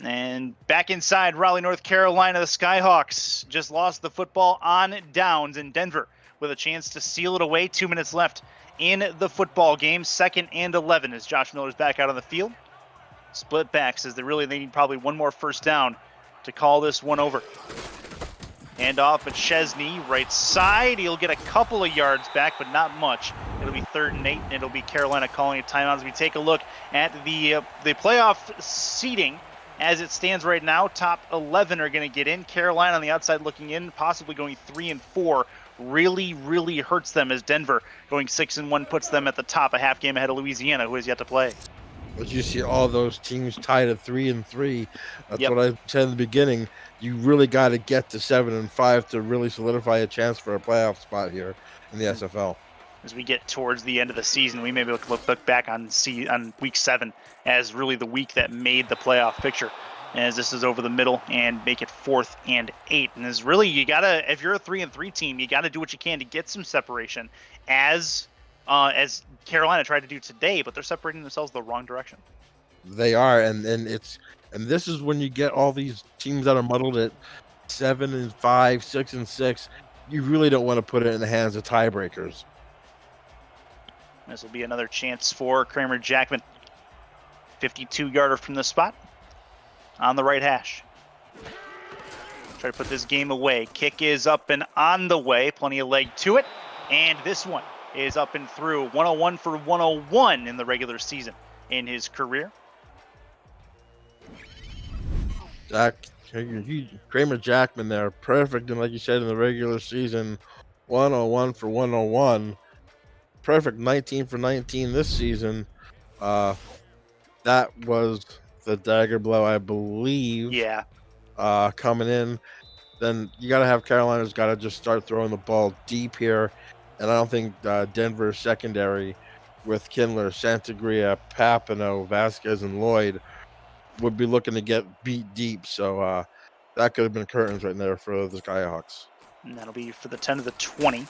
And back inside Raleigh, North Carolina, the Skyhawks just lost the football on downs in Denver with a chance to seal it away. 2 minutes left in the football game. 2nd and 11 as Josh Miller's back out on the field. Split backs as they need probably one more first down to call this one over. Hand off at Chesney, right side. He'll get a couple of yards back, but not much. It'll be 3rd and 8, and it'll be Carolina calling a timeout as we take a look at the playoff seeding as it stands right now. Top 11 are going to get in. Carolina on the outside looking in, possibly going 3 and 4. Really, really hurts them as Denver going 6 and 1 puts them at the top, a half game ahead of Louisiana, who has yet to play. As you see all those teams tied at 3 and 3, that's Yep. what I said in the beginning. You really got to get to 7 and 5 to really solidify a chance for a playoff spot here in the SFL. As we get towards the end of the season, we maybe look back on week 7 as really the week that made the playoff picture, as this is over the middle and make it 4th and 8. And is really, you gotta, if you're a 3 and 3 team, you gotta do what you can to get some separation, as Carolina tried to do today, but they're separating themselves the wrong direction. They are, and this is when you get all these teams that are muddled at 7 and 5, 6 and 6. You really don't want to put it in the hands of tiebreakers. This will be another chance for Kramer Jackman. 52-yarder from the spot on the right hash. Try to put this game away. Kick is up and on the way. Plenty of leg to it. And this one is up and through. 101 for 101 in the regular season in his career. Kramer Jackman there, perfect, and like you said in the regular season, 101 for 101. Perfect 19 for 19 this season. That was the dagger blow, I believe. Yeah. Coming in. Then you got to have Carolina's got to just start throwing the ball deep here. And I don't think Denver's secondary with Kindler, Santagria, Papineau, Vasquez, and Lloyd would be looking to get beat deep. So that could have been curtains right there for the Skyhawks. And that'll be for the 10 to the 20.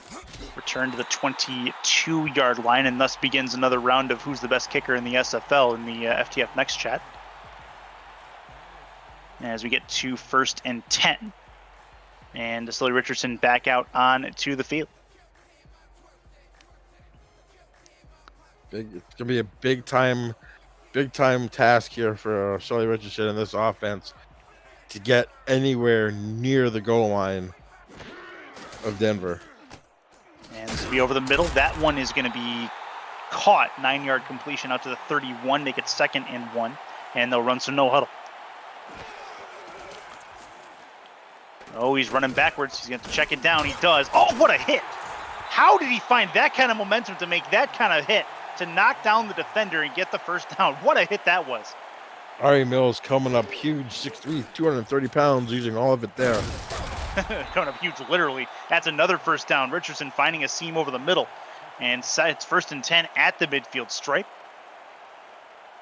Return to the 22-yard line, and thus begins another round of who's the best kicker in the SFL in the FTF Next chat. As we get to 1st and 10. And Sully Richardson back out on to the field. It's going to be a big time task here for Sully Richardson in this offense to get anywhere near the goal line of Denver. And this will be over the middle. That one is going to be caught. 9-yard completion out to the 31. Make it 2nd and 1. And they'll run some no huddle. Oh, he's running backwards. He's going to check it down. He does. Oh, what a hit. How did he find that kind of momentum to make that kind of hit, to knock down the defender and get the first down? What a hit that was. Ari Mills coming up huge, 6'3", 230 pounds, using all of it there. Coming up huge, literally. That's another first down. Richardson finding a seam over the middle. And it's 1st and 10 at the midfield stripe.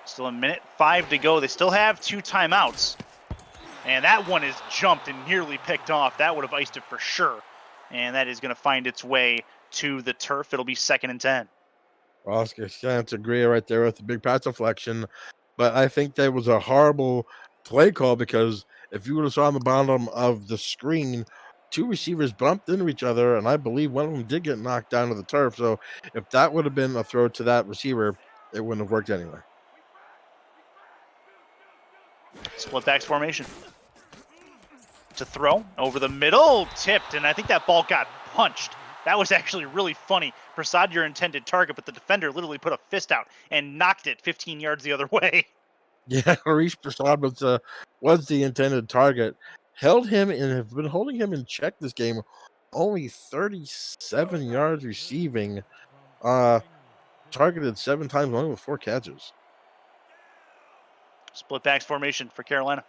Still a minute 5 to go. They still have 2 timeouts. And that one is jumped and nearly picked off. That would have iced it for sure. And that is going to find its way to the turf. It'll be 2nd and 10. Oscar Santagria right there with the big pass deflection. But I think that was a horrible play call, because if you would have saw on the bottom of the screen, 2 receivers bumped into each other, and I believe one of them did get knocked down to the turf. So if that would have been a throw to that receiver, it wouldn't have worked anyway. Split backs formation. To throw over the middle, tipped, and I think that ball got punched. That was actually really funny. Prasad, your intended target, but the defender literally put a fist out and knocked it 15 yards the other way. Yeah, Harish Prasad was the intended target. Held him and have been holding him in check this game. Only 37 yards receiving. Targeted 7 times, only with 4 catches. Split backs formation for Carolina.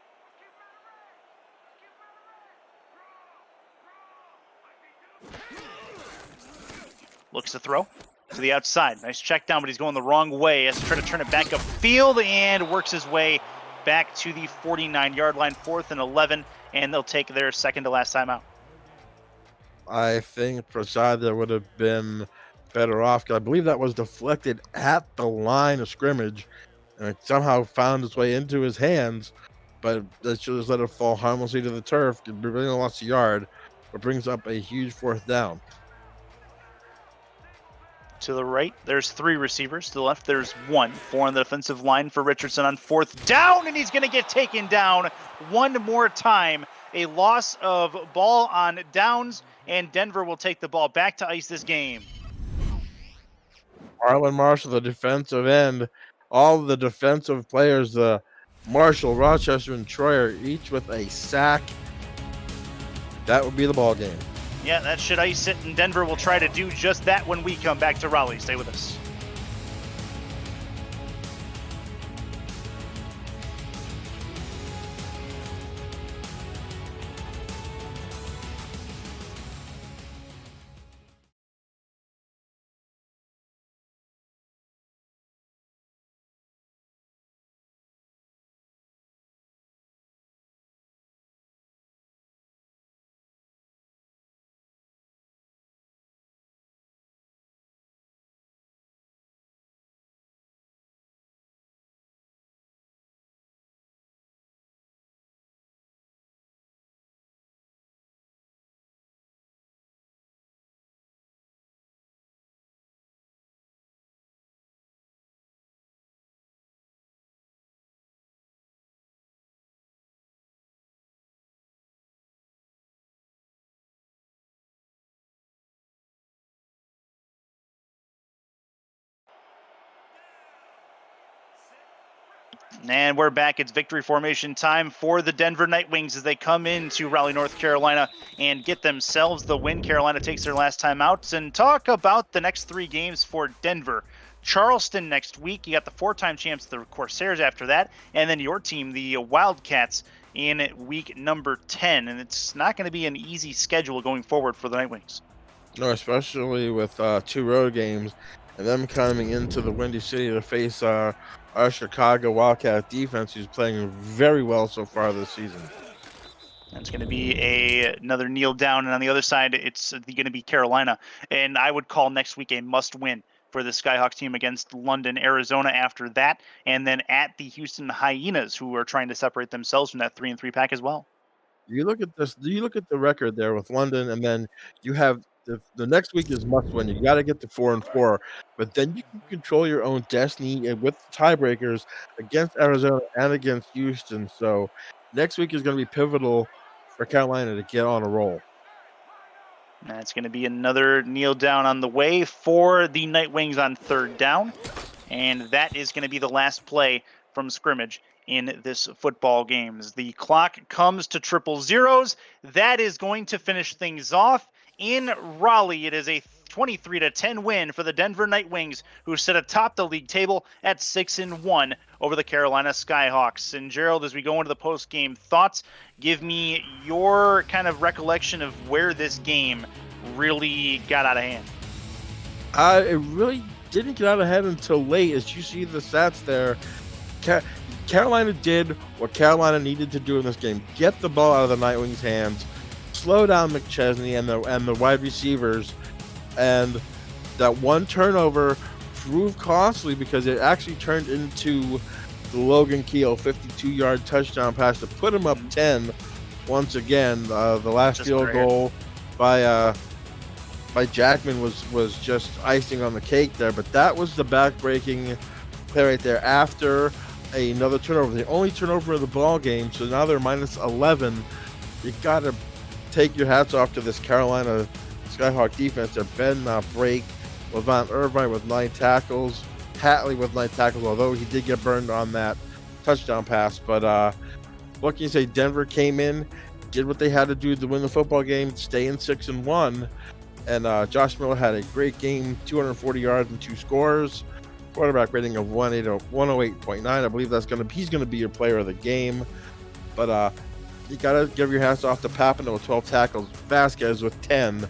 Looks to throw to the outside. Nice check down, but he's going the wrong way. Has to try to turn it back upfield and works his way back to the 49-yard line. 4th and 11, and they'll take their 2nd to last timeout. I think Prasad there would have been better off, because I believe that was deflected at the line of scrimmage, and it somehow found its way into his hands. but let's just let it fall harmlessly to the turf. It really lost a yard, but brings up a huge 4th down. To the right, there's 3 receivers. To the left, there's 1. 4 on the defensive line for Richardson on 4th down, and he's going to get taken down one more time. A loss of ball on downs, and Denver will take the ball back to ice this game. Marlon Marshall, the defensive end, all the defensive players, Marshall, Rochester, and Troyer, each with a sack. That would be the ball game. Yeah, that should ice it, and Denver will try to do just that when we come back to Raleigh. Stay with us. And we're back. It's victory formation time for the Denver Nightwings as they come into Raleigh, North Carolina and get themselves the win. Carolina takes their last time out. And talk about the next 3 games for Denver. Charleston next week. You got the 4-time champs, the Corsairs, after that. And then your team, the Wildcats, in week number 10. And it's not going to be an easy schedule going forward for the Nightwings. No, especially with 2 road games and them coming into the Windy City to face our Chicago Wildcat defense, who's playing very well so far this season. It's going to be another kneel down, and on the other side, it's going to be Carolina. And I would call next week a must-win for the Skyhawks team against London, Arizona after that, and then at the Houston Hyenas, who are trying to separate themselves from that 3-3 pack as well. You look at this. You look at the record there with London, and then you have the next week is must win. You got to get to 4-4, but then you can control your own destiny and with tiebreakers against Arizona and against Houston. So next week is going to be pivotal for Carolina to get on a roll. That's going to be another kneel down on the way for the Nightwings on 3rd down, and that is going to be the last play from scrimmage in this football game. As the clock comes to 000, that is going to finish things off in Raleigh. It is a 23-10 win for the Denver Nightwings, who sit atop the league table at 6-1 over the Carolina Skyhawks. And Gerald, as we go into the post-game thoughts, give me your kind of recollection of where this game really got out of hand. It really didn't get out of hand until late. As you see the stats there, Carolina did what Carolina needed to do in this game: get the ball out of the Nightwings' hands, slow down McChesney and the wide receivers, and that one turnover proved costly because it actually turned into the Logan Keel 52-yard touchdown pass to put him up 10 once again. The last field goal by Jackman was just icing on the cake there, but that was the back-breaking play right there after another turnover, the only turnover of the ball game. So now they're minus 11. You got to take your hats off to this Carolina Skyhawk defense. They're Ben Brake, Levant Irvine with 9 tackles, Hatley with 9 tackles, although he did get burned on that touchdown pass. But what can you say? Denver came in, did what they had to do to win the football game, stay in 6-1. And Josh Miller had a great game, 240 yards and 2 scores. Quarterback rating of 108.9. I believe he's gonna be your player of the game. But you gotta give your hats off to Papino with 12 tackles, Vasquez with 10,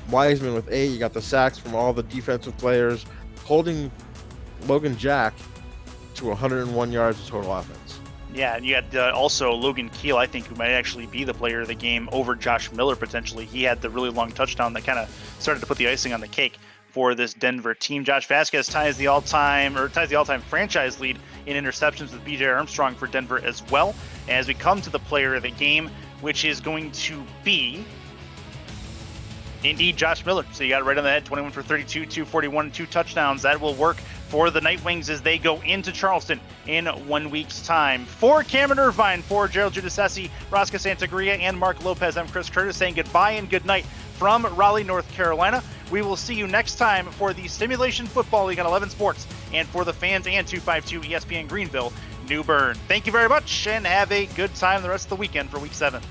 Wiseman with 8. You got the sacks from all the defensive players, holding Logan Jack to 101 yards of total offense. Yeah, and you had also Logan Keel, I think, who might actually be the player of the game over Josh Miller potentially. He had the really long touchdown that kind of started to put the icing on the cake for this Denver team. Josh Vasquez ties the all-time franchise lead in interceptions with BJ Armstrong for Denver as well. As we come to the player of the game, which is going to be indeed Josh Miller. So you got it right on the head, 21 for 32, 241, and 2 touchdowns. That will work for the Night Wings as they go into Charleston in 1 week's time. For Cameron Irvine, for Gerald Giudice, Rosca Santagria, and Mark Lopez, I'm Chris Curtis saying goodbye and good night from Raleigh, North Carolina. We will see you next time for the Simulation Football League on 11 Sports and for the Fans and 252 ESPN Greenville, New Bern. Thank you very much and have a good time the rest of the weekend for Week 7.